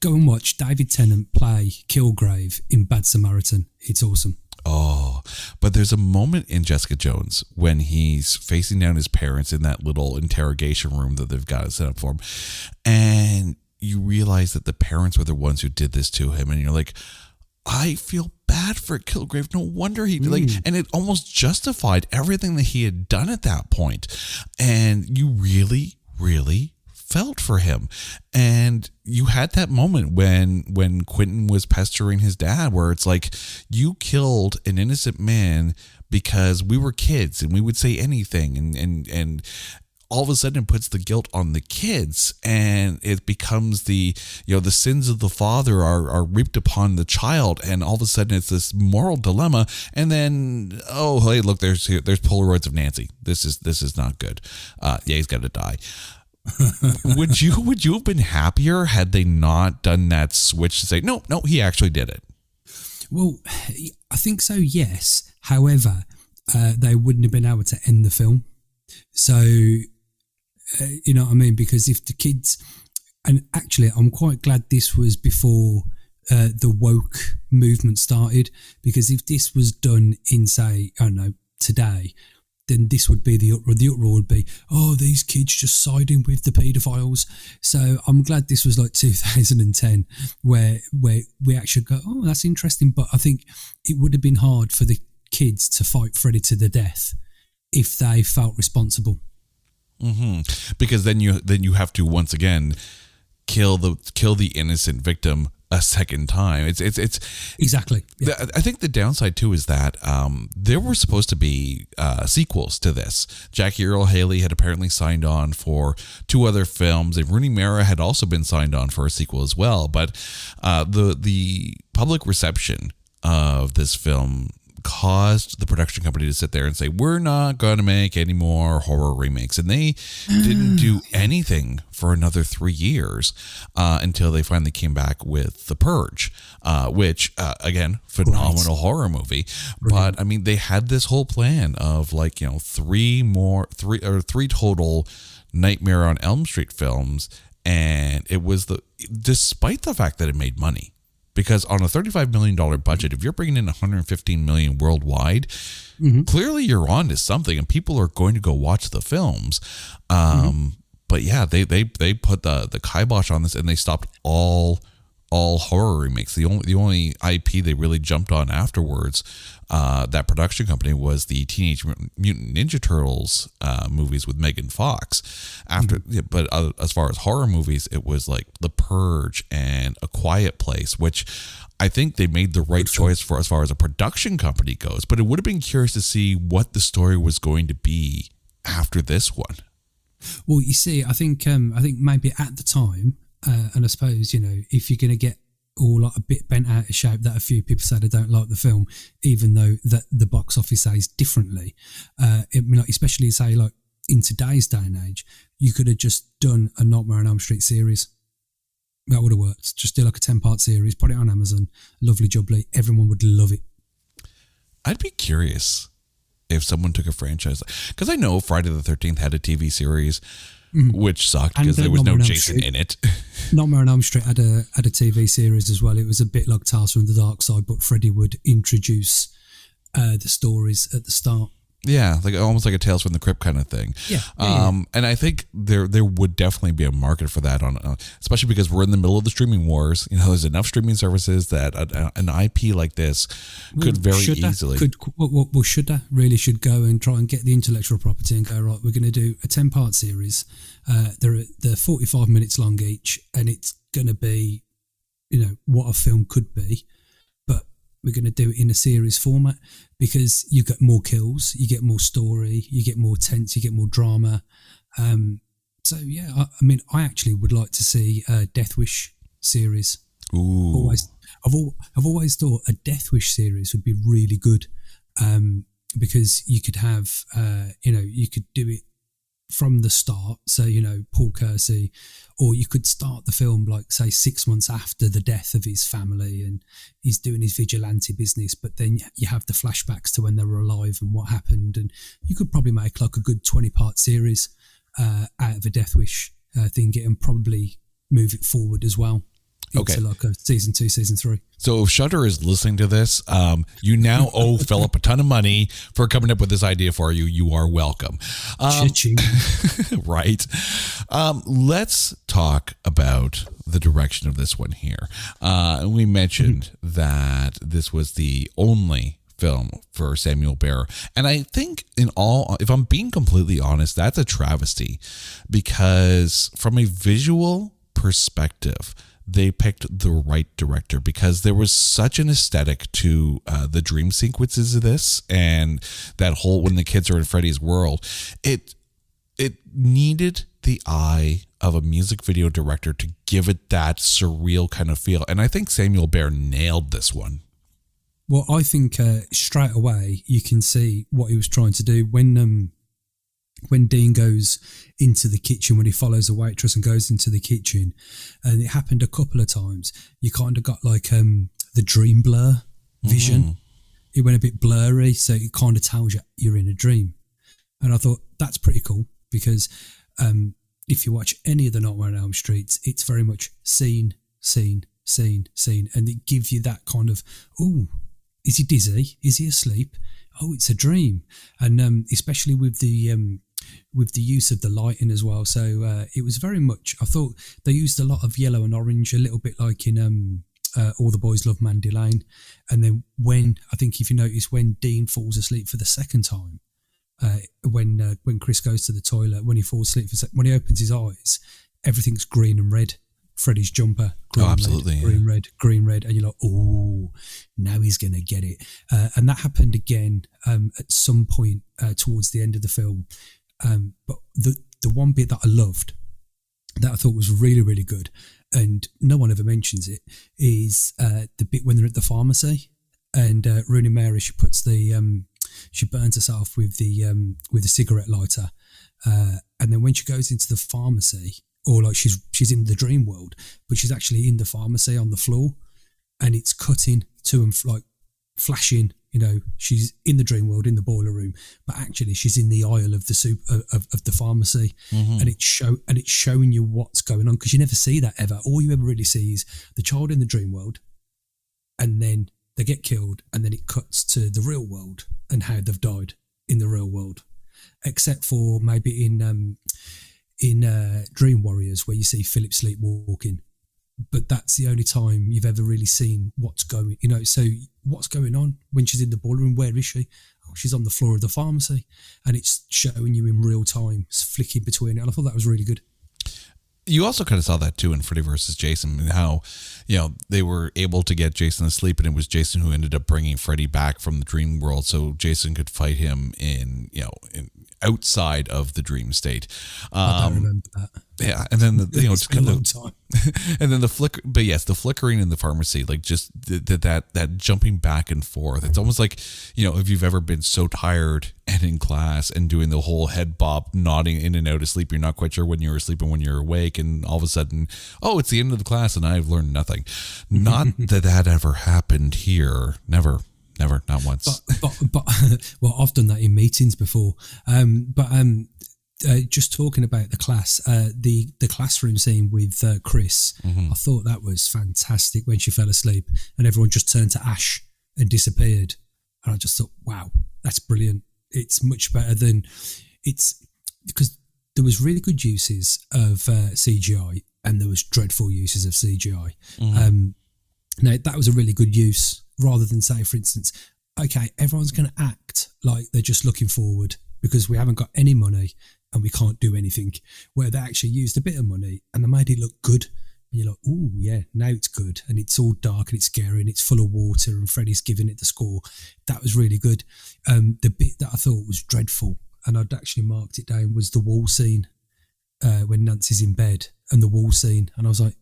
and watch David Tennant play Kilgrave in Bad Samaritan. It's awesome. Oh, but there's a moment in Jessica Jones when he's facing down his parents in that little interrogation room that they've got set up for him, and you realize that the parents were the ones who did this to him, and you're like, I feel bad for Kilgrave. No wonder he and it almost justified everything that he had done at that point, and you really, really felt for him. And you had that moment when Quentin was pestering his dad, where it's like, you killed an innocent man because we were kids and we would say anything, and all of a sudden it puts the guilt on the kids, and it becomes the sins of the father are reaped upon the child, and all of a sudden it's this moral dilemma. And then, oh, hey, look, there's Polaroids of Nancy. This is not good. Yeah, he's got to die. Would you have been happier had they not done that switch to say, no, he actually did it? Well, I think so, yes. However, they wouldn't have been able to end the film. So, you know what I mean? Because if the kids... And actually, I'm quite glad this was before the woke movement started, because if this was done in, say, I don't know, today, then this would be the uproar would be, oh, these kids just siding with the paedophiles. So I'm glad this was like 2010, where we actually go, oh, that's interesting. But I think it would have been hard for the kids to fight Freddy to the death if they felt responsible. Mm-hmm. Because then you have to once again kill the innocent victim a second time. It's exactly. Yeah. I think the downside too is that there were supposed to be sequels to this. Jackie Earle Haley had apparently signed on for 2 other films, and Rooney Mara had also been signed on for a sequel as well. But the public reception of this film caused the production company to sit there and say, we're not going to make any more horror remakes. And they didn't do anything for another 3 years until they finally came back with The Purge, which, again, phenomenal horror movie. Brilliant. But, I mean, they had this whole plan of, like, you know, three total Nightmare on Elm Street films. And it was despite the fact that it made money. Because on a $35 million budget, if you're bringing in $115 million worldwide, clearly you're on to something, and people are going to go watch the films. But yeah, they put the kibosh on this, and they stopped all horror remakes. The only IP they really jumped on afterwards, that production company, was the Teenage Mutant Ninja Turtles movies with Megan Fox. But as far as horror movies, it was like The Purge and A Quiet Place, which I think they made the right choice for as far as a production company goes. But it would have been curious to see what the story was going to be after this one. Well, you see, I think maybe at the time. And I suppose, you know, if you're going to get all like a bit bent out of shape that a few people say they don't like the film, even though that the box office says differently, especially say like in today's day and age, you could have just done a Nightmare on Elm Street series. That would have worked. Just do like a 10-part series, put it on Amazon, lovely jubbly, everyone would love it. I'd be curious if someone took a franchise, because I know Friday the 13th had a TV series, which sucked because there was no Jason in it. Nightmare on Elm Street had a TV series as well. It was a bit like Tales from the Dark Side, but Freddy would introduce the stories at the start. Yeah, like almost like a Tales from the Crypt kind of thing. Yeah. And I think there would definitely be a market for that, especially because we're in the middle of the streaming wars. You know, there's enough streaming services that an IP like this could easily. Shudder really should go and try and get the intellectual property and go, right, we're going to do a 10-part series. They're 45 minutes long each, and it's going to be, you know, what a film could be. We're going to do it in a series format because you get more kills, you get more story, you get more tense, you get more drama. So yeah, I mean, I actually would like to see a Death Wish series. Ooh. I've always thought a Death Wish series would be really good, because you could have, you could do it from the start. So, you know, Paul Kersey, or you could start the film like, say, 6 months after the death of his family and he's doing his vigilante business, but then you have the flashbacks to when they were alive and what happened, and you could probably make like a good 20-part series out of a Death Wish thing and probably move it forward as well into like a season 2, season 3. So if Shudder is listening to this, you now owe Philip a ton of money for coming up with this idea for you. You are welcome. Right. Let's talk about the direction of this one here. We mentioned that this was the only film for Samuel Behr. And I think if I'm being completely honest, that's a travesty, because from a visual perspective, they picked the right director, because there was such an aesthetic to the dream sequences of this, and that whole when the kids are in Freddy's world, it needed the eye of a music video director to give it that surreal kind of feel. And I think Samuel Behr nailed this one. Well, I think straight away you can see what he was trying to do when when Dean goes into the kitchen, when he follows a waitress and goes into the kitchen, and it happened a couple of times, you kind of got like the dream blur vision. Mm-hmm. It went a bit blurry, so it kind of tells you you're in a dream. And I thought that's pretty cool because if you watch any of the Nightmare on Elm Street, it's very much scene, scene, scene, scene, and it gives you that kind of, oh, is he dizzy? Is he asleep? Oh, it's a dream. And especially with the use of the lighting as well. So it was very much, I thought they used a lot of yellow and orange, a little bit like in All the Boys Love Mandy Lane. And then when, I think if you notice, when Dean falls asleep for the second time, when Chris goes to the toilet, when he falls asleep, when he opens his eyes, everything's green and red. Freddy's jumper, green, absolutely, red, green, red, and you're like, oh, now he's going to get it. And that happened again at some point towards the end of the film. But the one bit that I loved, that I thought was really, really good, and no one ever mentions it, is the bit when they're at the pharmacy, and Rooney Mara, she burns herself with the cigarette lighter, and then when she goes into the pharmacy, or like she's in the dream world, but she's actually in the pharmacy on the floor, and it's cutting to and like flashing. You know, she's in the dream world in the boiler room, but actually she's in the aisle of the soup of the pharmacy, mm-hmm. and it's showing you what's going on, because you never see that ever. All you ever really see is the child in the dream world, and then they get killed, and then it cuts to the real world and how they've died in the real world, except for maybe in Dream Warriors, where you see Philip sleepwalking, but that's the only time you've ever really seen what's going, you know. So what's going on when she's in the boiler room? Where is she? Oh, she's on the floor of the pharmacy, and it's showing you in real time, it's flicking between it. And I thought that was really good. You also kind of saw that too in Freddy vs. Jason, and how, you know, they were able to get Jason asleep, and it was Jason who ended up bringing Freddy back from the dream world, so Jason could fight him in outside of the dream state. I don't remember that. Yeah, and then it's been a long time. And then the flickering in the pharmacy, like just that jumping back and forth. It's almost like, you know, if you've ever been so tired and in class and doing the whole head bob, nodding in and out of sleep, you're not quite sure when you're asleep and when you're awake, and all of a sudden, oh, it's the end of the class and I've learned nothing. Not that ever happened here. Never, not once. But well, I've done that in meetings before. Just talking about the class, the classroom scene with Chris, mm-hmm. I thought that was fantastic when she fell asleep and everyone just turned to ash and disappeared. And I just thought, wow, that's brilliant. It's much better than because there was really good uses of CGI and there was dreadful uses of CGI. Mm-hmm. Now, that was a really good use, rather than say, for instance, okay, everyone's going to act like they're just looking forward because we haven't got any money and we can't do anything, where they actually used a bit of money and they made it look good. And you're like, oh, yeah, now it's good. And it's all dark and it's scary and it's full of water and Freddy's giving it the score. That was really good. The bit that I thought was dreadful, and I'd actually marked it down, was the wall scene when Nancy's in bed, and the wall scene. And I was like,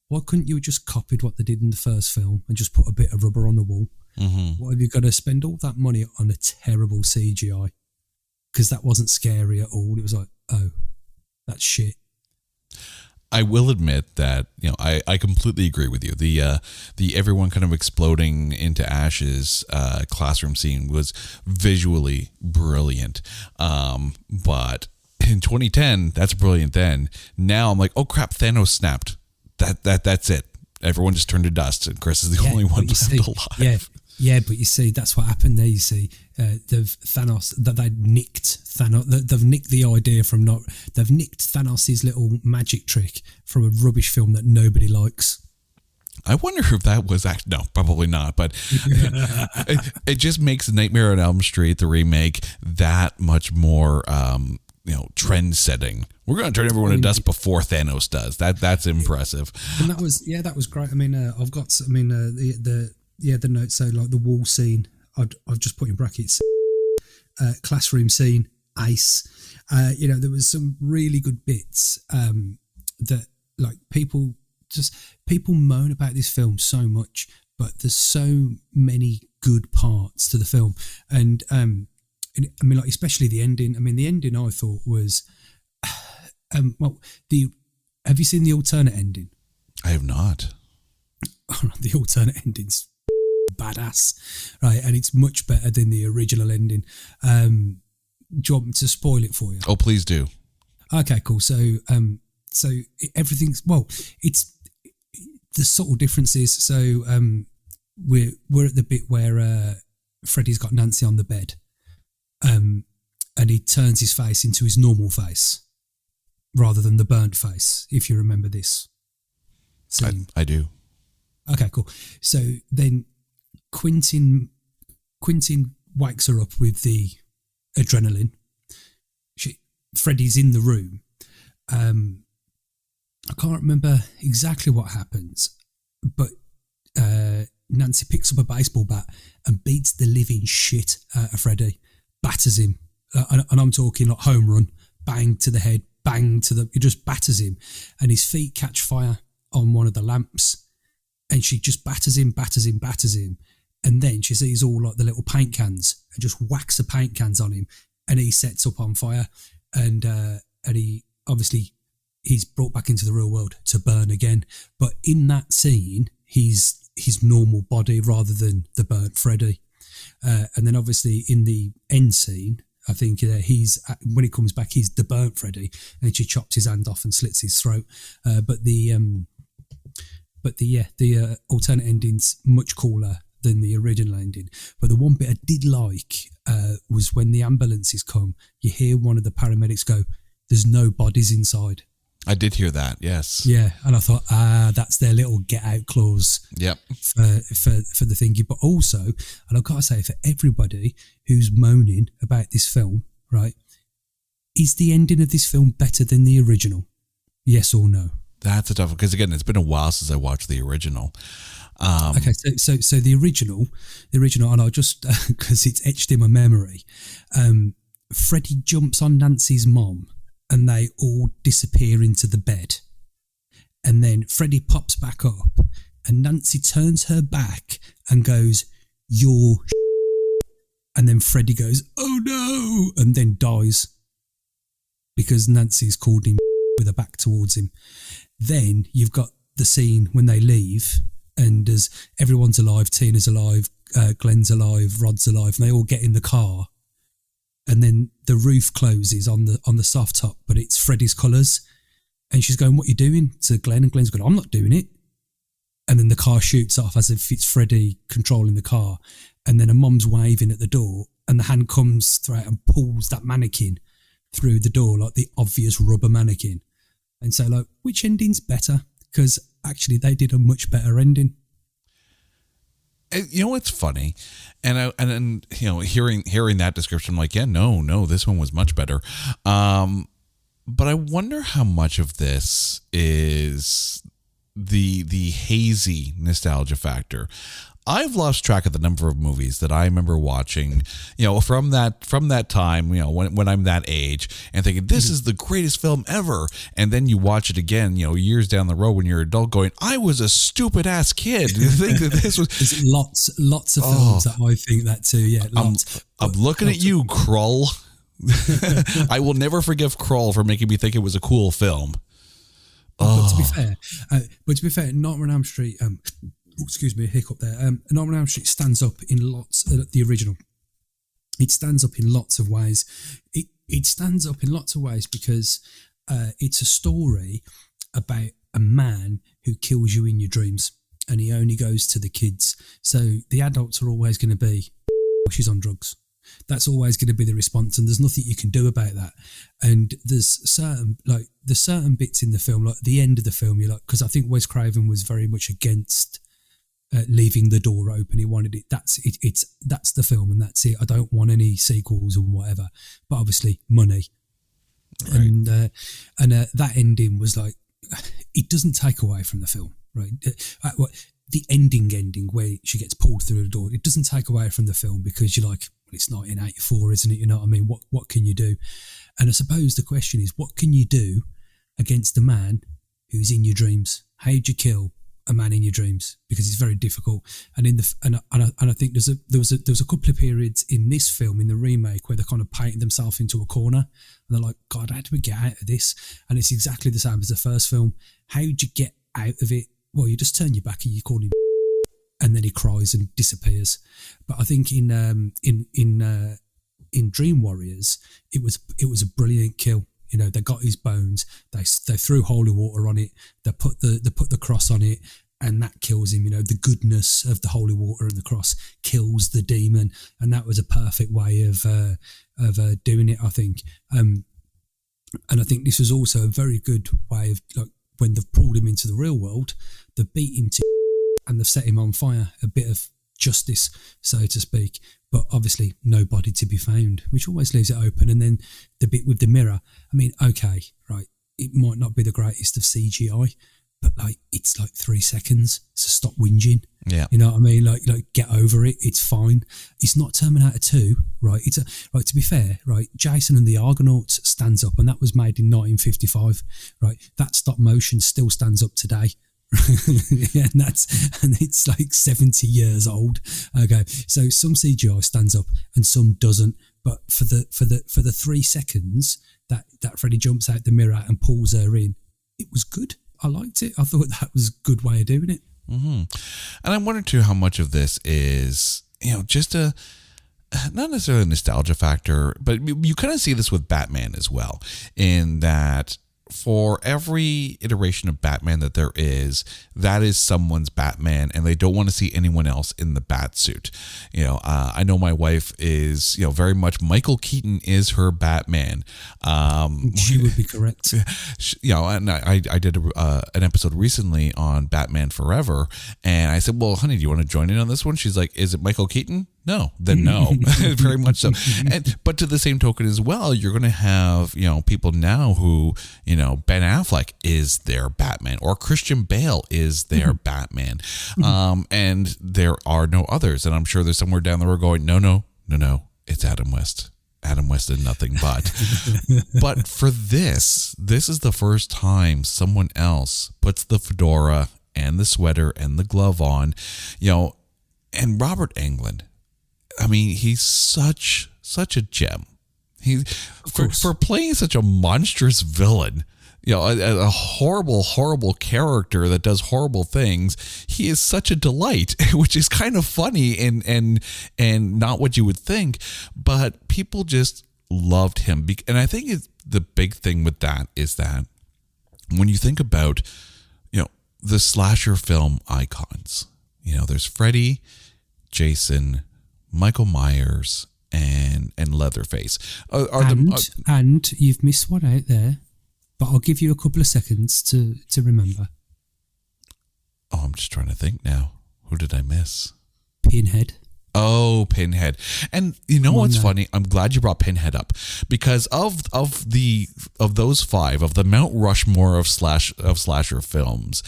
why couldn't you have just copied what they did in the first film and just put a bit of rubber on the wall? Mm-hmm. Why have you got to spend all that money on a terrible CGI? Because that wasn't scary at all. It was like, oh, that's shit. I will admit that, you know, I completely agree with you. The everyone kind of exploding into ashes classroom scene was visually brilliant. But in 2010, that's brilliant then. Now I'm like, oh crap, Thanos snapped. That's it. Everyone just turned to dust, and Chris is the only one left alive. Yeah, but you see, that's what happened there. You see, they've nicked Thanos. They've nicked the idea from they've nicked Thanos' little magic trick from a rubbish film that nobody likes. I wonder if that was actually, no, probably not, but it just makes Nightmare on Elm Street, the remake, that much more, trend setting. We're going to turn everyone to dust before Thanos does. That's impressive. And that was great. I mean, I've got, the notes say like the wall scene. I've just put in brackets. Classroom scene, ace. There was some really good bits that like people moan about this film so much, but there's so many good parts to the film. And I mean, like especially the ending. I mean, the ending I thought was, have you seen the alternate ending? I have not. The alternate ending's badass, right? And it's much better than the original ending. Do you want me to spoil it for you? Oh, please do. Okay, cool. So everything's it's the subtle differences. So we're at the bit where Freddy's got Nancy on the bed, and he turns his face into his normal face rather than the burnt face. If you remember this scene, I do. Okay, cool. So then Quentin wakes her up with the adrenaline. Freddy's in the room. I can't remember exactly what happens, but Nancy picks up a baseball bat and beats the living shit out of Freddy, batters him, and I'm talking like home run, bang to the head, bang to it just batters him, and his feet catch fire on one of the lamps, and she just batters him, and then she sees all like the little paint cans and just whacks the paint cans on him, and he sets up on fire, and he obviously he's brought back into the real world to burn again. But in that scene, he's his normal body rather than the burnt Freddy. And then obviously in the end scene, I think he's when he comes back, he's the burnt Freddy, and she chops his hand off and slits his throat. But the alternate ending's much cooler than the original ending. But the one bit I did like was when the ambulances come, you hear one of the paramedics go, "There's no bodies inside." I did hear that, yes. Yeah, and I thought, that's their little get out clause. Yep. For the thingy. But also, and I've got to say, for everybody who's moaning about this film, right, is the ending of this film better than the original? Yes or no? That's a tough one, because again, it's been a while since I watched the original. Okay, so the original, and I'll just, because it's etched in my memory, Freddy jumps on Nancy's mom, and they all disappear into the bed. And then Freddy pops back up, and Nancy turns her back and goes, "You're and then Freddy goes, "Oh no," and then dies because Nancy's called him with her back towards him. Then you've got the scene when they leave, and as everyone's alive, Tina's alive, Glenn's alive, Rod's alive, and they all get in the car. And then the roof closes on the soft top, but it's Freddy's colours. And she's going, "What are you doing?" to Glenn, and Glenn's going, "I'm not doing it." And then the car shoots off as if it's Freddy controlling the car. And then a mum's waving at the door, and the hand comes through and pulls that mannequin through the door, like the obvious rubber mannequin. And so, like, which ending's better? Because actually they did a much better ending. You know what's funny, and you know, hearing that description, I'm like, yeah, no, this one was much better. But I wonder how much of this is the hazy nostalgia factor. I've lost track of the number of movies that I remember watching, you know, from that time, you know, when I'm that age, and thinking this is the greatest film ever, and then you watch it again, you know, years down the road when you're an adult, going, I was a stupid ass kid. You think that this was There's lots of films that I think that too. Yeah, lots. I'm looking at you, Krull. I will never forgive Krull for making me think it was a cool film. But to be fair, Nightmare on Elm Street. Excuse me, a hiccup there. Nightmare on Elm Street stands up in lots. The original, it stands up in lots of ways. It stands up in lots of ways because it's a story about a man who kills you in your dreams, and he only goes to the kids. So the adults are always going to be, she's on drugs. That's always going to be the response, and there's nothing you can do about that. And there's certain bits in the film, like the end of the film, you're like, because I think Wes Craven was very much against leaving the door open. He wanted it. That's the film, and that's it. I don't want any sequels or whatever. But obviously, money, right. And that ending was like, it doesn't take away from the film, right? The ending where she gets pulled through the door, it doesn't take away from the film because you're like, well, it's 1984, isn't it? You know what I mean? What can you do? And I suppose the question is, what can you do against the man who's in your dreams? How'd you kill a man in your dreams because it's very difficult. And I think there was a couple of periods in this film, in the remake, where they kind of painted themselves into a corner and they're like, God, how do we get out of this? And it's exactly the same as the first film. How do you get out of it? Well, you just turn your back and you call him, and then he cries and disappears. But I think in Dream Warriors, it was a brilliant kill. You know, they got his bones, they threw holy water on it, they put the cross on it, and that kills him. You know, the goodness of the holy water and the cross kills the demon, and that was a perfect way of doing it, I think. And I think this was also a very good way of, like, when they've pulled him into the real world, they've beat him to and they've set him on fire. A bit of justice, so to speak, but obviously no body to be found, which always leaves it open. And then the bit with the mirror, I mean, okay, right, it might not be the greatest of CGI, but like, it's like 3 seconds, so stop whinging. Yeah, you know what I mean? Like get over it. It's fine. It's not Terminator 2, right? Right. To be fair, right, Jason and the Argonauts stands up, and that was made in 1955, right? That stop motion still stands up today. Yeah, and it's like 70 years old. Okay, so some CGI stands up and some doesn't. But for the 3 seconds that Freddy jumps out the mirror and pulls her in, it was good. I liked it. I thought that was a good way of doing it. Mm-hmm. And I wonder too how much of this is, you know, just a not necessarily a nostalgia factor, but you kind of see this with Batman as well, in that for every iteration of Batman that there is, that is someone's Batman, and they don't want to see anyone else in the bat suit. You know, I know my wife is, you know, very much Michael Keaton is her Batman. She would be correct. You know, and I did an episode recently on Batman Forever, and I said, well, honey, do you want to join in on this one? She's like, is it Michael Keaton? No, then no. Very much so. But to the same token as well, you're going to have, you know, people now who, you know, Ben Affleck is their Batman, or Christian Bale is their Batman. And there are no others. And I'm sure there's somewhere down the road going, no, it's Adam West. Adam West and nothing but. But for this is the first time someone else puts the fedora and the sweater and the glove on, you know, and Robert Englund. I mean, he's such a gem. For playing such a monstrous villain, you know, a horrible character that does horrible things. He is such a delight, which is kind of funny and not what you would think, but people just loved him. And I think the big thing with that is that when you think about, you know, the slasher film icons, you know, there's Freddy, Jason, Michael Myers, and Leatherface. And you've missed one out there, but I'll give you a couple of seconds to remember. Oh, I'm just trying to think now. Who did I miss? Pinhead. Oh, Pinhead. And you know what's funny? I'm glad you brought Pinhead up, because of those five, of the Mount Rushmore of slasher films,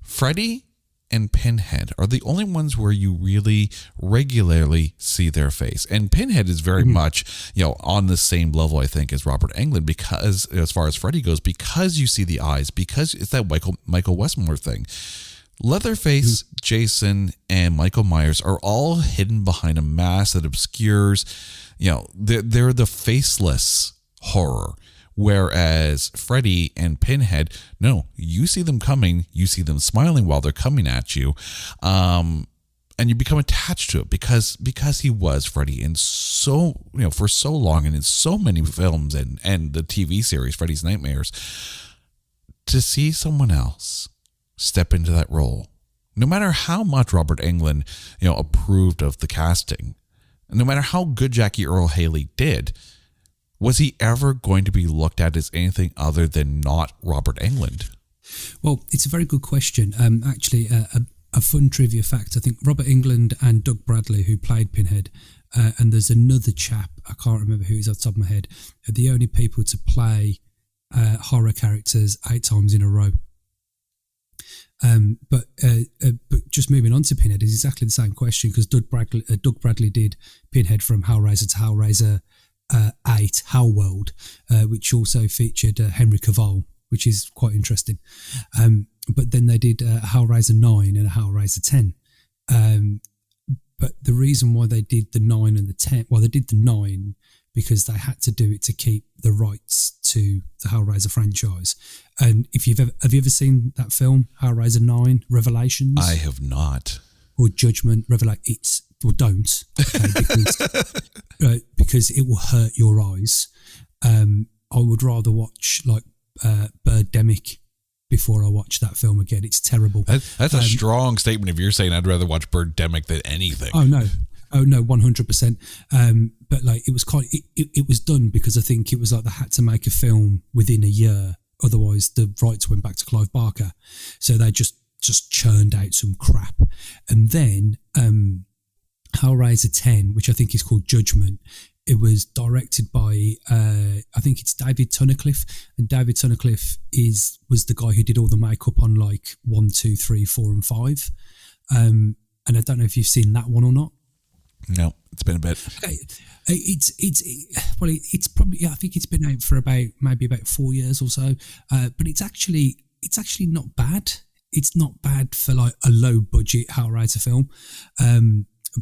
Freddy and Pinhead are the only ones where you really regularly see their face. And Pinhead is very much, you know, on the same level, I think, as Robert Englund, because as far as Freddy goes, because you see the eyes, because it's that Michael Westmore thing. Leatherface, Jason, and Michael Myers are all hidden behind a mask that obscures, you know, they're the faceless horror. Whereas Freddy and Pinhead, no, you see them coming, you see them smiling while they're coming at you, and you become attached to it because he was Freddy in so, you know, for so long, and in so many films and the TV series Freddy's Nightmares. To see someone else step into that role, no matter how much Robert Englund, you know, approved of the casting, and no matter how good Jackie Earle Haley did, was he ever going to be looked at as anything other than not Robert Englund? Well, it's a very good question. Actually, a fun trivia fact. I think Robert Englund and Doug Bradley, who played Pinhead, and there's another chap, I can't remember who is off the top of my head, are the only people to play horror characters 8 times in a row. But just moving on to Pinhead is exactly the same question, because Doug Bradley did Pinhead from Hellraiser to Hellraiser 8, Hellworld, which also featured Henry Cavill, which is quite interesting. but then they did a Hellraiser 9 and a Hellraiser 10. But the reason why they did the 9 and the 10, well, they did the 9 because they had to do it to keep the rights to the Hellraiser franchise. And if have you ever seen that film, Hellraiser 9 Revelations? I have not. Or Judgment, don't, okay, because it will hurt your eyes. I would rather watch like Birdemic before I watch that film again. It's terrible. That's a strong statement if you're saying I'd rather watch Birdemic than anything. Oh no, 100%. But like it was it was done because I think it was like they had to make a film within a year, otherwise the rights went back to Clive Barker. So they just churned out some crap. And then Hellraiser 10, which I think is called Judgment, it was directed by I think it's David Tunnicliffe, and David Tunnicliffe was the guy who did all the makeup on like 1, 2, 3, 4 and 5. And I don't know if you've seen that one or not. No, it's been a bit. Okay. It's probably, I think it's been out for maybe about 4 years or so. But it's actually not bad. It's not bad for like a low budget Hellraiser film.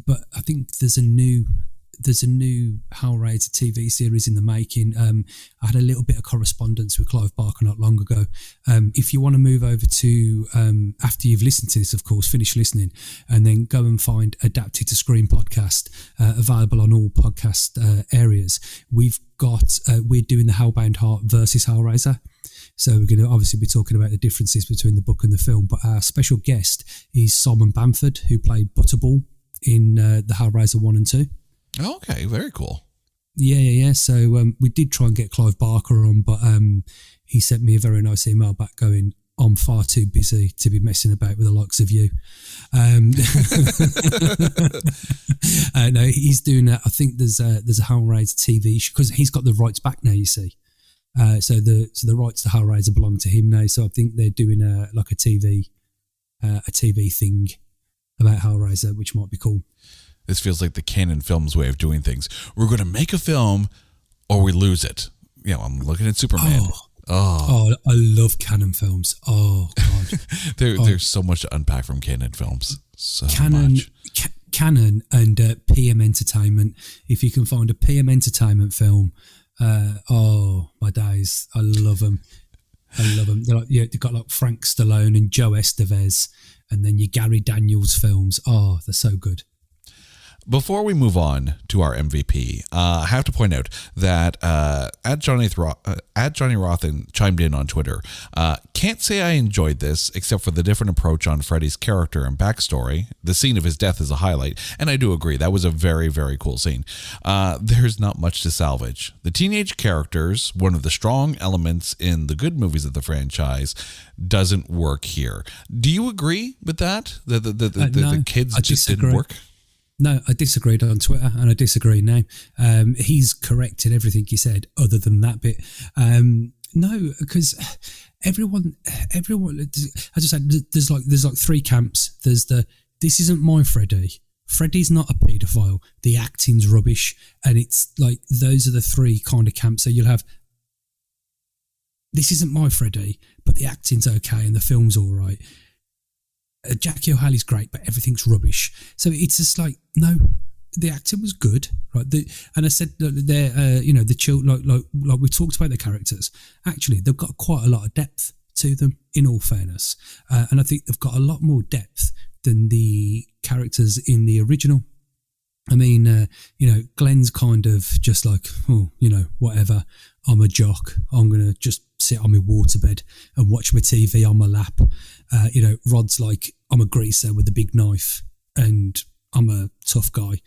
But I think there's a new Hellraiser TV series in the making. I had a little bit of correspondence with Clive Barker not long ago. If you want to move over to, after you've listened to this, of course, finish listening, and then go and find Adapted to Screen podcast, available on all podcast areas. We're doing the Hellbound Heart versus Hellraiser. So we're going to obviously be talking about the differences between the book and the film. But our special guest is Simon Bamford, who played Butterball in the Hellraiser 1 and 2. Okay, very cool. Yeah. So we did try and get Clive Barker on, but he sent me a very nice email back going, I'm far too busy to be messing about with the likes of you. No, he's doing that. I think there's a Hellraiser TV show, because he's got the rights back now, you see. So the rights to Hellraiser belong to him now. So I think they're doing a TV thing about Hellraiser, which might be cool. This feels like the Canon Films way of doing things. We're going to make a film or we lose it. I'm looking at Superman. Oh, I love Canon Films. Oh, God. There's so much to unpack from Canon Films. So much. Canon and PM Entertainment. If you can find a PM Entertainment film, my days. I love them. They're like, they've got like Frank Stallone and Joe Estevez, and then your Gary Daniels films. Oh, they're so good. Before we move on to our MVP, I have to point out that Johnny Rothen chimed in on Twitter. Can't say I enjoyed this, except for the different approach on Freddy's character and backstory. The scene of his death is a highlight, and I do agree. That was a very, very cool scene. There's not much to salvage. The teenage characters, one of the strong elements in the good movies of the franchise, doesn't work here. Do you agree with that? The kids just didn't work? No, I disagreed on Twitter, and I disagree now. He's corrected everything he said other than that bit. No, because everyone, as I said, there's like three camps. There's this isn't my Freddy. Freddy's not a paedophile. The acting's rubbish, and it's like those are the three kind of camps. So you'll have this isn't my Freddy, but the acting's okay and the film's all right. Jackie O'Halley's great, but everything's rubbish. So it's just like, no, the acting was good, right? And I said they're, the children, like we talked about the characters. Actually, they've got quite a lot of depth to them, in all fairness, and I think they've got a lot more depth than the characters in the original. I mean, Glenn's kind of just like, whatever. I'm a jock. I'm going to just sit on my waterbed and watch my TV on my lap. Rod's like, I'm a greaser with a big knife and I'm a tough guy.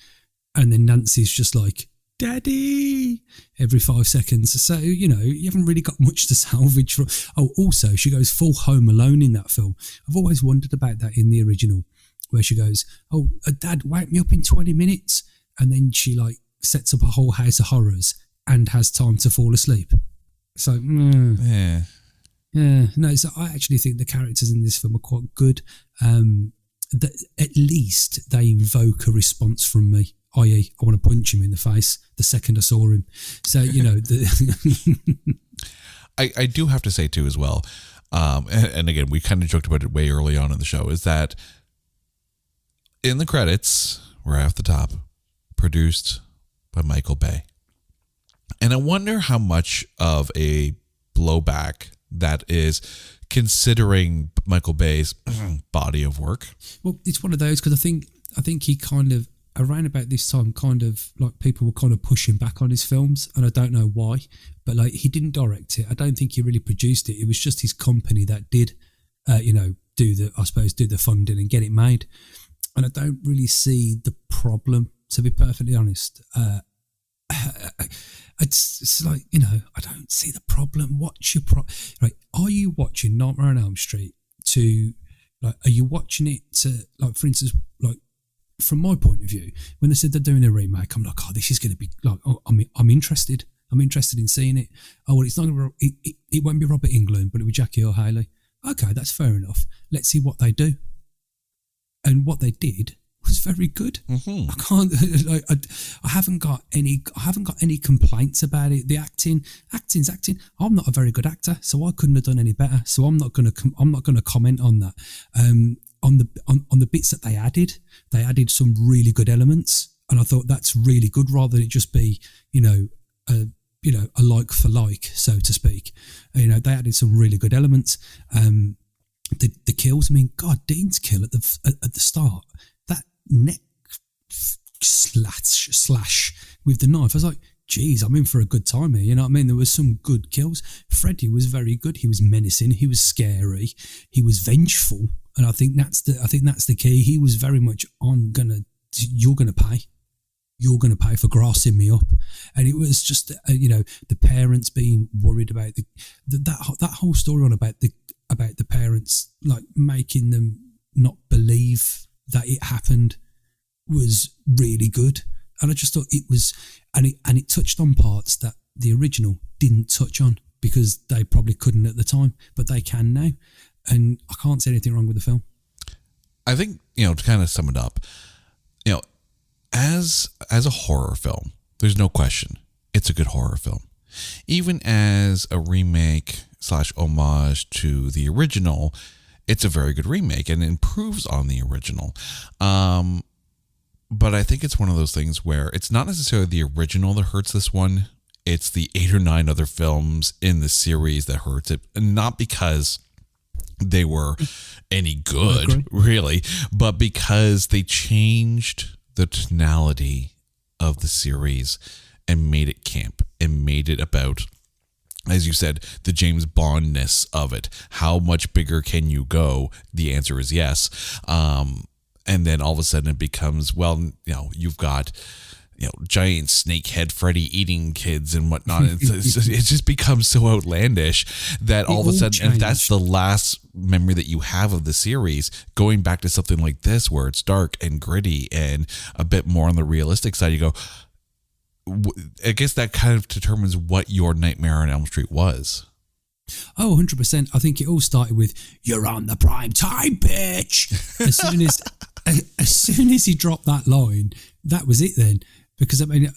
And then Nancy's just like, Daddy, every 5 seconds. So, you haven't really got much to salvage from. Oh, also, she goes full Home Alone in that film. I've always wondered about that in the original, where she goes, oh, Dad, wake me up in 20 minutes. And then she like sets up a whole house of horrors and has time to fall asleep. So, yeah. No, so I actually think the characters in this film are quite good. At least they invoke a response from me, i.e. I want to punch him in the face the second I saw him. So, I do have to say too as well, and again, we kind of joked about it way early on in the show, is that in the credits, right off the top, produced by Michael Bay. And I wonder how much of a blowback that is, considering Michael Bay's body of work. Well, it's one of those, because I think he kind of, around about this time, kind of like people were kind of pushing back on his films, and I don't know why, but like he didn't direct it. I don't think he really produced it. It was just his company that did, do the funding and get it made. And I don't really see the problem, to be perfectly honest. It's like, I don't see the problem. What's your problem? Right? Are you watching Nightmare on Elm Street to, like, are you watching it to, like, for instance, like, from my point of view, when they said they're doing a remake, I'm like, oh, this is going to be like, oh, I'm interested. I'm interested in seeing it. Oh, well, it's not going to, it won't be Robert Englund, but it'll be Jackie Earle Haley. Okay, that's fair enough. Let's see what they do. And what they did was very good. Mm-hmm. I can't, I haven't got any complaints about it. The acting's acting. I'm not a very good actor, so I couldn't have done any better. So I'm not going to comment on that. On the bits that they added some really good elements, and I thought that's really good, rather than it just be a like for like, so to speak. They added some really good elements. The kills. I mean, God, Dean's kill at the start, that neck slash with the knife. I was like, geez, I'm in for a good time here. You know what I mean? There was some good kills. Freddy was very good. He was menacing. He was scary. He was vengeful. And I think that's the key. He was very much you're gonna pay for grassing me up. And it was just the parents being worried about that whole story on about the parents, like, making them not believe that it happened, was really good. And I just thought it was, and it touched on parts that the original didn't touch on, because they probably couldn't at the time, but they can now. And I can't say anything wrong with the film. I think, to kind of sum it up, as a horror film, there's no question it's a good horror film. Even as a remake / homage to the original, it's a very good remake and improves on the original. But I think it's one of those things where it's not necessarily the original that hurts this one. It's the 8 or 9 other films in the series that hurts it. And not because they were any good, really, but because they changed the tonality of the series and made it camp and made it about, as you said, the James Bond-ness of it. How much bigger can you go? The answer is yes. And then all of a sudden it becomes, well, you've got, giant snakehead Freddy eating kids and whatnot. It just becomes so outlandish that all of a sudden, if that's the last memory that you have of the series, going back to something like this where it's dark and gritty and a bit more on the realistic side, you go, I guess that kind of determines what your Nightmare on Elm Street was. Oh, 100%. I think it all started with, you're on the prime time, bitch. As soon as he dropped that line, that was it then. Because, I mean,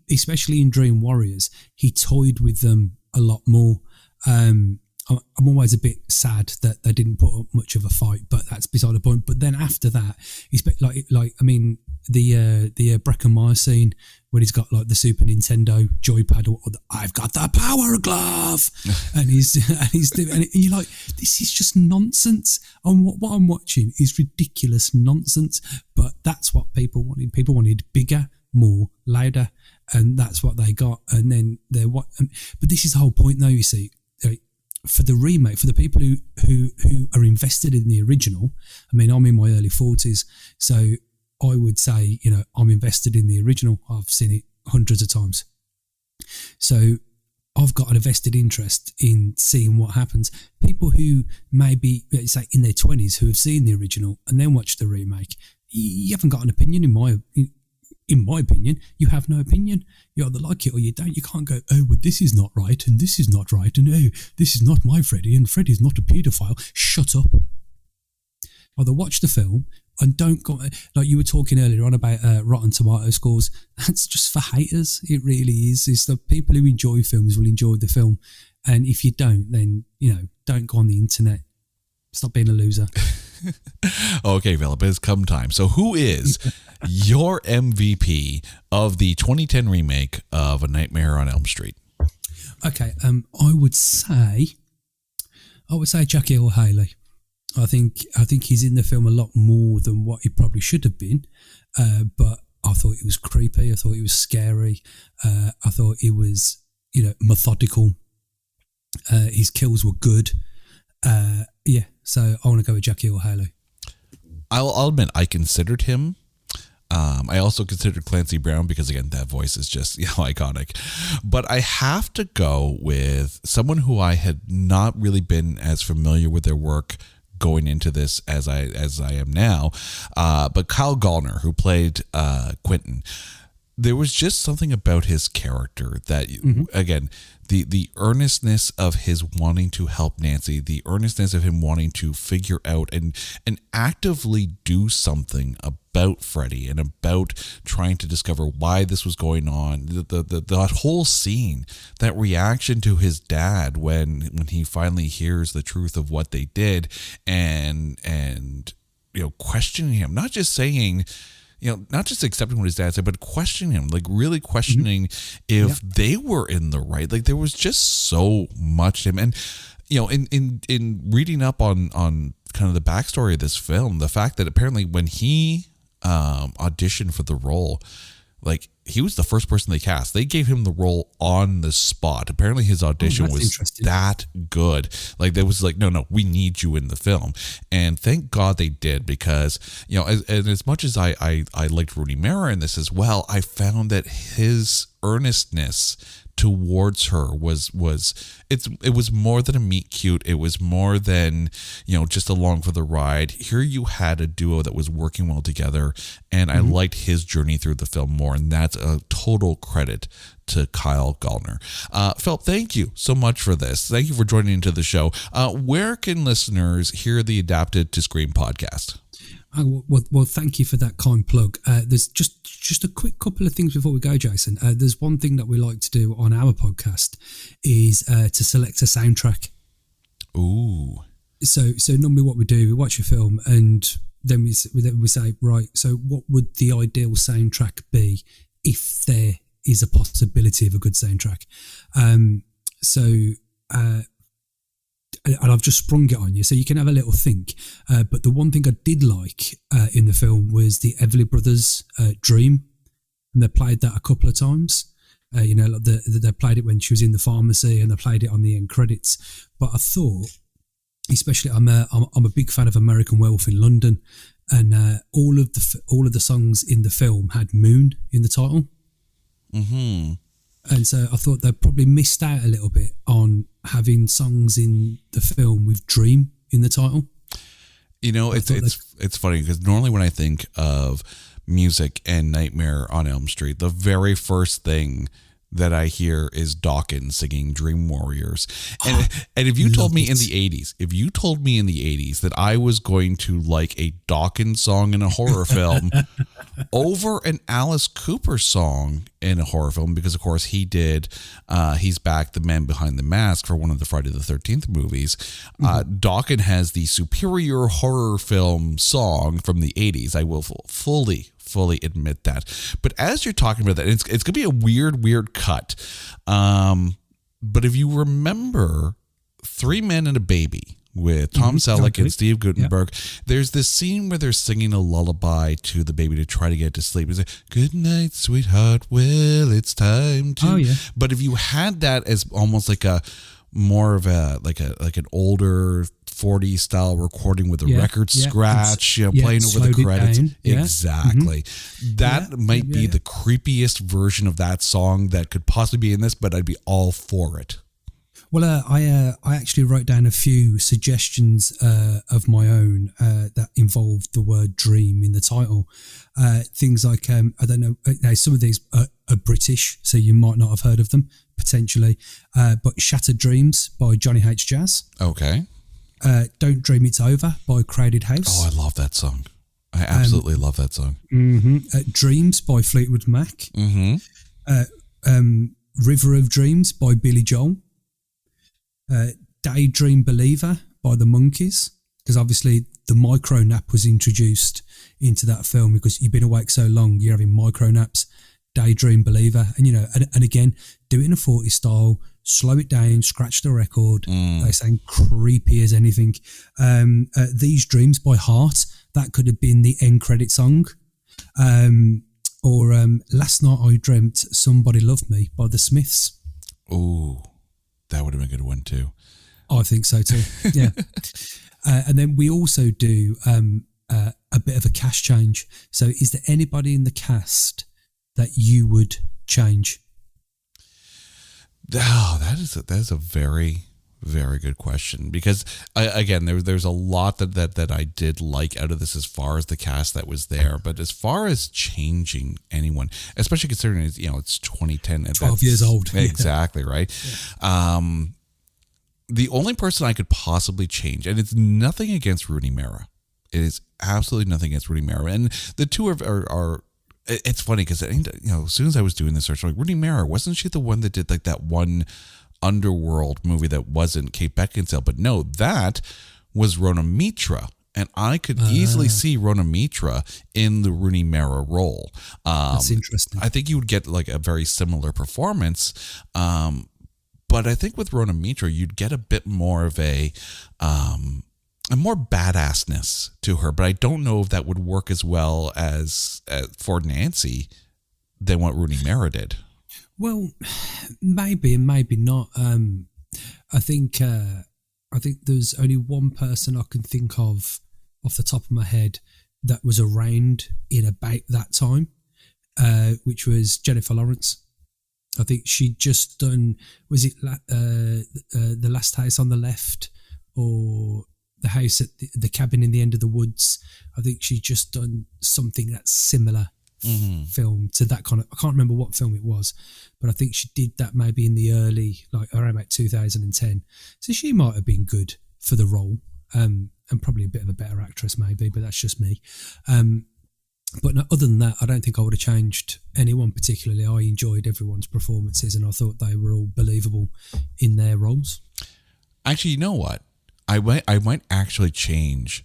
especially in Dream Warriors, he toyed with them a lot more. I'm always a bit sad that they didn't put up much of a fight, but that's beside the point. But then after that, the Breckenmeyer scene when he's got like the Super Nintendo joypad, or I've got the power glove, and you're like, this is just nonsense. And what I'm watching is ridiculous nonsense. But that's what people wanted. People wanted bigger, more, louder, and that's what they got. And then but this is the whole point, though. You see, for the remake, for the people who are invested in the original. I mean, I'm in my early 40s, so I would say, I'm invested in the original. I've seen it hundreds of times. So I've got a vested interest in seeing what happens. People who maybe, say, in their 20s who have seen the original and then watched the remake, you haven't got an opinion. In my opinion, you have no opinion. You either like it or you don't. You can't go, oh, well, this is not right and this is not right, and oh, this is not my Freddy and Freddy's not a paedophile. Shut up. Either watch the film and don't go, like you were talking earlier on about Rotten Tomato scores. That's just for haters. It really is. It's the people who enjoy films will enjoy the film, And if you don't, then, don't go on the internet. Stop being a loser. Okay, Philip, it's come time. So who is your MVP of the 2010 remake of A Nightmare on Elm Street? Okay, I would say Jackie Earle Haley. I think he's in the film a lot more than what he probably should have been, but I thought it was creepy. I thought it was scary. I thought it was, methodical. His kills were good. So I want to go with Jackie Earle Haley. I'll admit I considered him. I also considered Clancy Brown because, again, that voice is just iconic. But I have to go with someone who I had not really been as familiar with their work going into this as I am now. But Kyle Gallner, who played Quentin. There was just something about his character that, again, the earnestness of his wanting to help Nancy, the earnestness of him wanting to figure out and actively do something about Freddy and about trying to discover why this was going on. The whole scene, that reaction to his dad when he finally hears the truth of what they did and questioning him, not just saying, not just accepting what his dad said, but questioning him, like really questioning if they were in the right. Like there was just so much to him. And, in reading up on kind of the backstory of this film, the fact that apparently when he auditioned for the role, like he was the first person they cast. They gave him the role on the spot. Apparently his audition was that good. Like there was like, no, we need you in the film. And thank God they did, because, as much as I liked Rooney Mara in this as well, I found that his earnestness towards her was more than a meet cute. It was more than, just along for the ride. Here you had a duo that was working well together, and I liked his journey through the film more, and that's a total credit to Kyle Gallner. Phil, thank you so much for this. Thank you for joining into the show. Where can listeners hear the Adapted to Screen podcast? Well, thank you for that kind plug. There's just a quick couple of things before we go, Jason. There's one thing that we like to do on our podcast is to select a soundtrack. Ooh. So normally what we do, we watch a film and then we say, right, so what would the ideal soundtrack be if there is a possibility of a good soundtrack? And I've just sprung it on you, so you can have a little think. But the one thing I did like in the film was the Everly Brothers' Dream, and they played that a couple of times. They played it when she was in the pharmacy, and they played it on the end credits. But I thought, especially, I'm a big fan of American Werewolf in London, and all of the songs in the film had Moon in the title. Mm-hmm. And so I thought they probably missed out a little bit on having songs in the film with Dream in the title. It's funny because normally when I think of music and Nightmare on Elm Street, the very first thing that I hear is Dawkins singing Dream Warriors. And if you told me in the 80s that I was going to like a Dawkins song in a horror film over an Alice Cooper song in a horror film, because of course he did He's Back, the Man Behind the Mask for one of the Friday the 13th movies. Dawkins has the superior horror film song from the 80s. I will fully admit that. But as you're talking about that, it's going to be a weird cut. But if you remember Three Men and a Baby with Tom Selleck and Steve Guttenberg, there's this scene where they're singing a lullaby to the baby to try to get to sleep. It's like, good night, sweetheart. Well, it's time to. Oh, yeah. But if you had that as almost like a more of a like an older 40s style recording with a record scratch, playing over the credits. Exactly. That might be the creepiest version of that song that could possibly be in this, but I'd be all for it. Well, I actually wrote down a few suggestions of my own that involved the word dream in the title. Things like, I don't know, some of these are British, so you might not have heard of them, potentially. But Shattered Dreams by Johnny H. Jazz. Okay. Don't Dream It's Over by Crowded House. Oh, I love that song. I absolutely love that song. Dreams by Fleetwood Mac. Mm-hmm. River of Dreams by Billy Joel. Daydream Believer by the Monkees, because obviously the micro nap was introduced into that film because you've been awake so long, you're having micro naps. Daydream Believer, and and again, do it in a 40s style, slow it down, scratch the record. They sound creepy as anything. These Dreams by Heart, that could have been the end credit song. Or Last Night I Dreamt Somebody Loved Me by the Smiths. Ooh, that would have been a good one too. I think so too. Yeah. And then we also do a bit of a cast change. So is there anybody in the cast that you would change? Oh, that is a very, very good question, because again, there's a lot that I did like out of this as far as the cast that was there, but as far as changing anyone, especially considering it's 2010, 12 years old, exactly right. Yeah. The only person I could possibly change, and it's nothing against Rooney Mara, it is absolutely nothing against Rooney Mara, and the two are it's funny because as soon as I was doing this search, I'm like, Rooney Mara, wasn't she the one that did like that one underworld movie that wasn't Kate Beckinsale? But no, that was Rona Mitra, and I could easily see Rona Mitra in the Rooney Mara role. That's interesting. I think you would get like a very similar performance, but I think with Rona Mitra, you'd get a bit more of a more badassness to her, but I don't know if that would work as well as for Nancy than what Rooney Mara did. Well, maybe and maybe not. I think there's only one person I can think of off the top of my head that was around in about that time, which was Jennifer Lawrence. I think she'd just done, was it The Last House on the Left, or The House at the Cabin in the End of the Woods? I think she'd just done something that's similar film to that kind of, I can't remember what film it was, but I think she did that maybe in the early, like around about 2010. So she might have been good for the role, and probably a bit of a better actress maybe, but that's just me. But no, other than that, I don't think I would have changed anyone particularly. I enjoyed everyone's performances and I thought they were all believable in their roles. Actually, you know what? I might actually change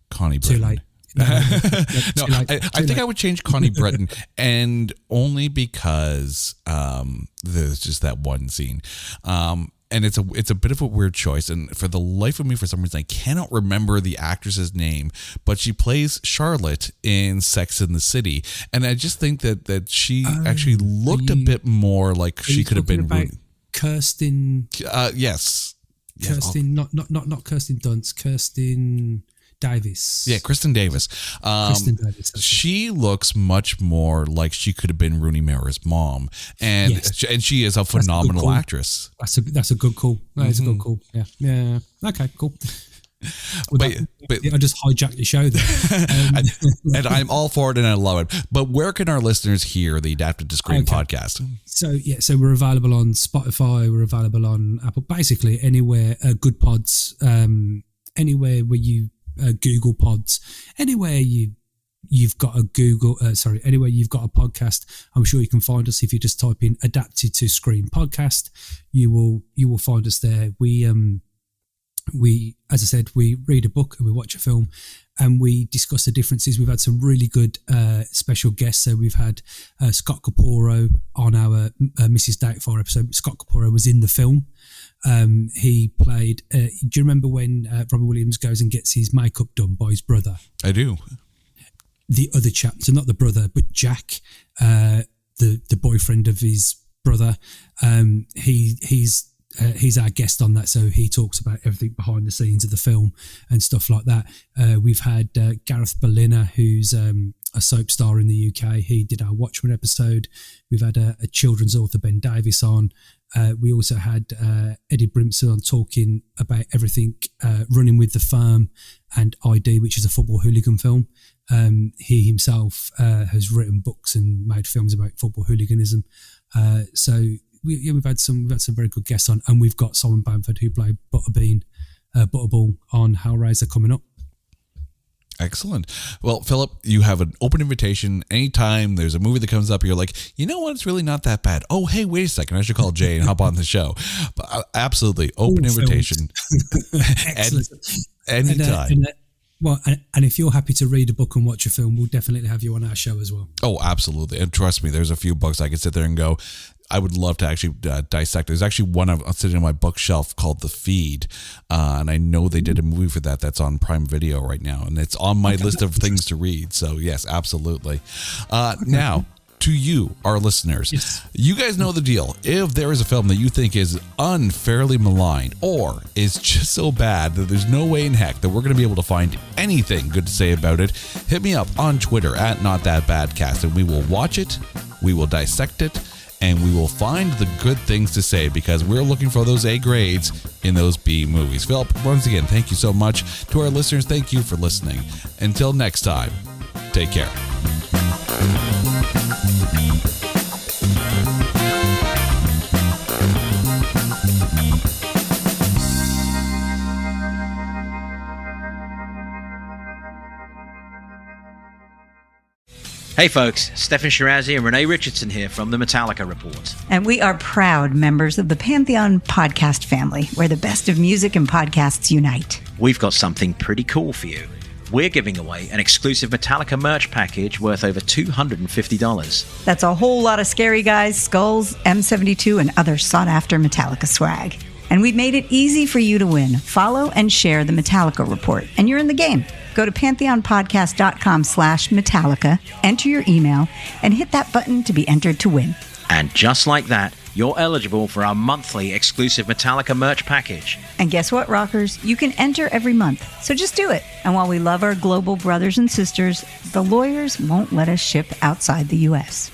Connie Britton. Too late. No, I think I would change Connie Britton, and only because there's just that one scene. And it's a bit of a weird choice, and for the life of me, for some reason, I cannot remember the actress's name, but she plays Charlotte in Sex and the City, and I just think that she actually looked a bit more like she could have been Kirsten. Yes. Kirsten, not Kirsten Dunst. Kirsten Davis. Yeah, Kristen Davis. Kristen Davis. She looks much more like she could have been Rooney Mara's mom, and yes. and she is a phenomenal actress. That's a good call. That is a good call. Yeah. Okay, cool. Well, but I just hijacked your show there. and I'm all for it and I love it. But where can our listeners hear the Adapted to Screen podcast? So we're available on Spotify, we're available on Apple, basically anywhere, good pods, anywhere where you Google pods, anywhere you've got a anywhere you've got a podcast, I'm sure you can find us. If you just type in Adapted to Screen podcast, you will find us there. We, as I said, we read a book and we watch a film and we discuss the differences. We've had some really good special guests. So we've had Scott Caporo on our Mrs. Doubtfire episode. Scott Caporo was in the film. He played, do you remember when Robert Williams goes and gets his makeup done by his brother? I do. The other chap, so not the brother, but Jack, the boyfriend of his brother, he's our guest on that, so he talks about everything behind the scenes of the film and stuff like that. We've had Gareth Berliner, who's a soap star in the UK. He did our Watchmen episode. We've had a children's author, Ben Davis, on. We also had Eddie Brimson on talking about everything running with the firm and ID, which is a football hooligan film. He himself has written books and made films about football hooliganism. So we've had some very good guests on, and we've got Simon Bamford, who played Butterball on Hellraiser, coming up. Excellent. Well, Philip, you have an open invitation. Anytime there's a movie that comes up, you're like, you know what? It's really not that bad. Oh, hey, wait a second. I should call Jay and hop on the show. But absolutely. Open invitation. Excellent. Anytime. And if you're happy to read a book and watch a film, we'll definitely have you on our show as well. Oh, absolutely. And trust me, there's a few books I could sit there and go, I would love to actually dissect. There's actually one I'm sitting on my bookshelf called The Feed. And I know they did a movie for that that's on Prime Video right now. And it's on my list of things to read. So, yes, absolutely. Now, to you, our listeners, yes. You guys know the deal. If there is a film that you think is unfairly maligned or is just so bad that there's no way in heck that we're going to be able to find anything good to say about it, hit me up on Twitter at NotThatBadCast, and we will watch it, we will dissect it, and we will find the good things to say because we're looking for those A grades in those B movies. Philip, once again, thank you so much. To our listeners, thank you for listening. Until next time, take care. Hey folks, Stefan Shirazi and Renee Richardson here from the Metallica Report. And we are proud members of the Pantheon podcast family, where the best of music and podcasts unite. We've got something pretty cool for you. We're giving away an exclusive Metallica merch package worth over $250. That's a whole lot of Scary Guys, Skulls, M72, and other sought-after Metallica swag. And we've made it easy for you to win. Follow and share the Metallica Report, and you're in the game. Go to pantheonpodcast.com/Metallica, enter your email, and hit that button to be entered to win. And just like that, you're eligible for our monthly exclusive Metallica merch package. And guess what, rockers? You can enter every month, so just do it. And while we love our global brothers and sisters, the lawyers won't let us ship outside the U.S.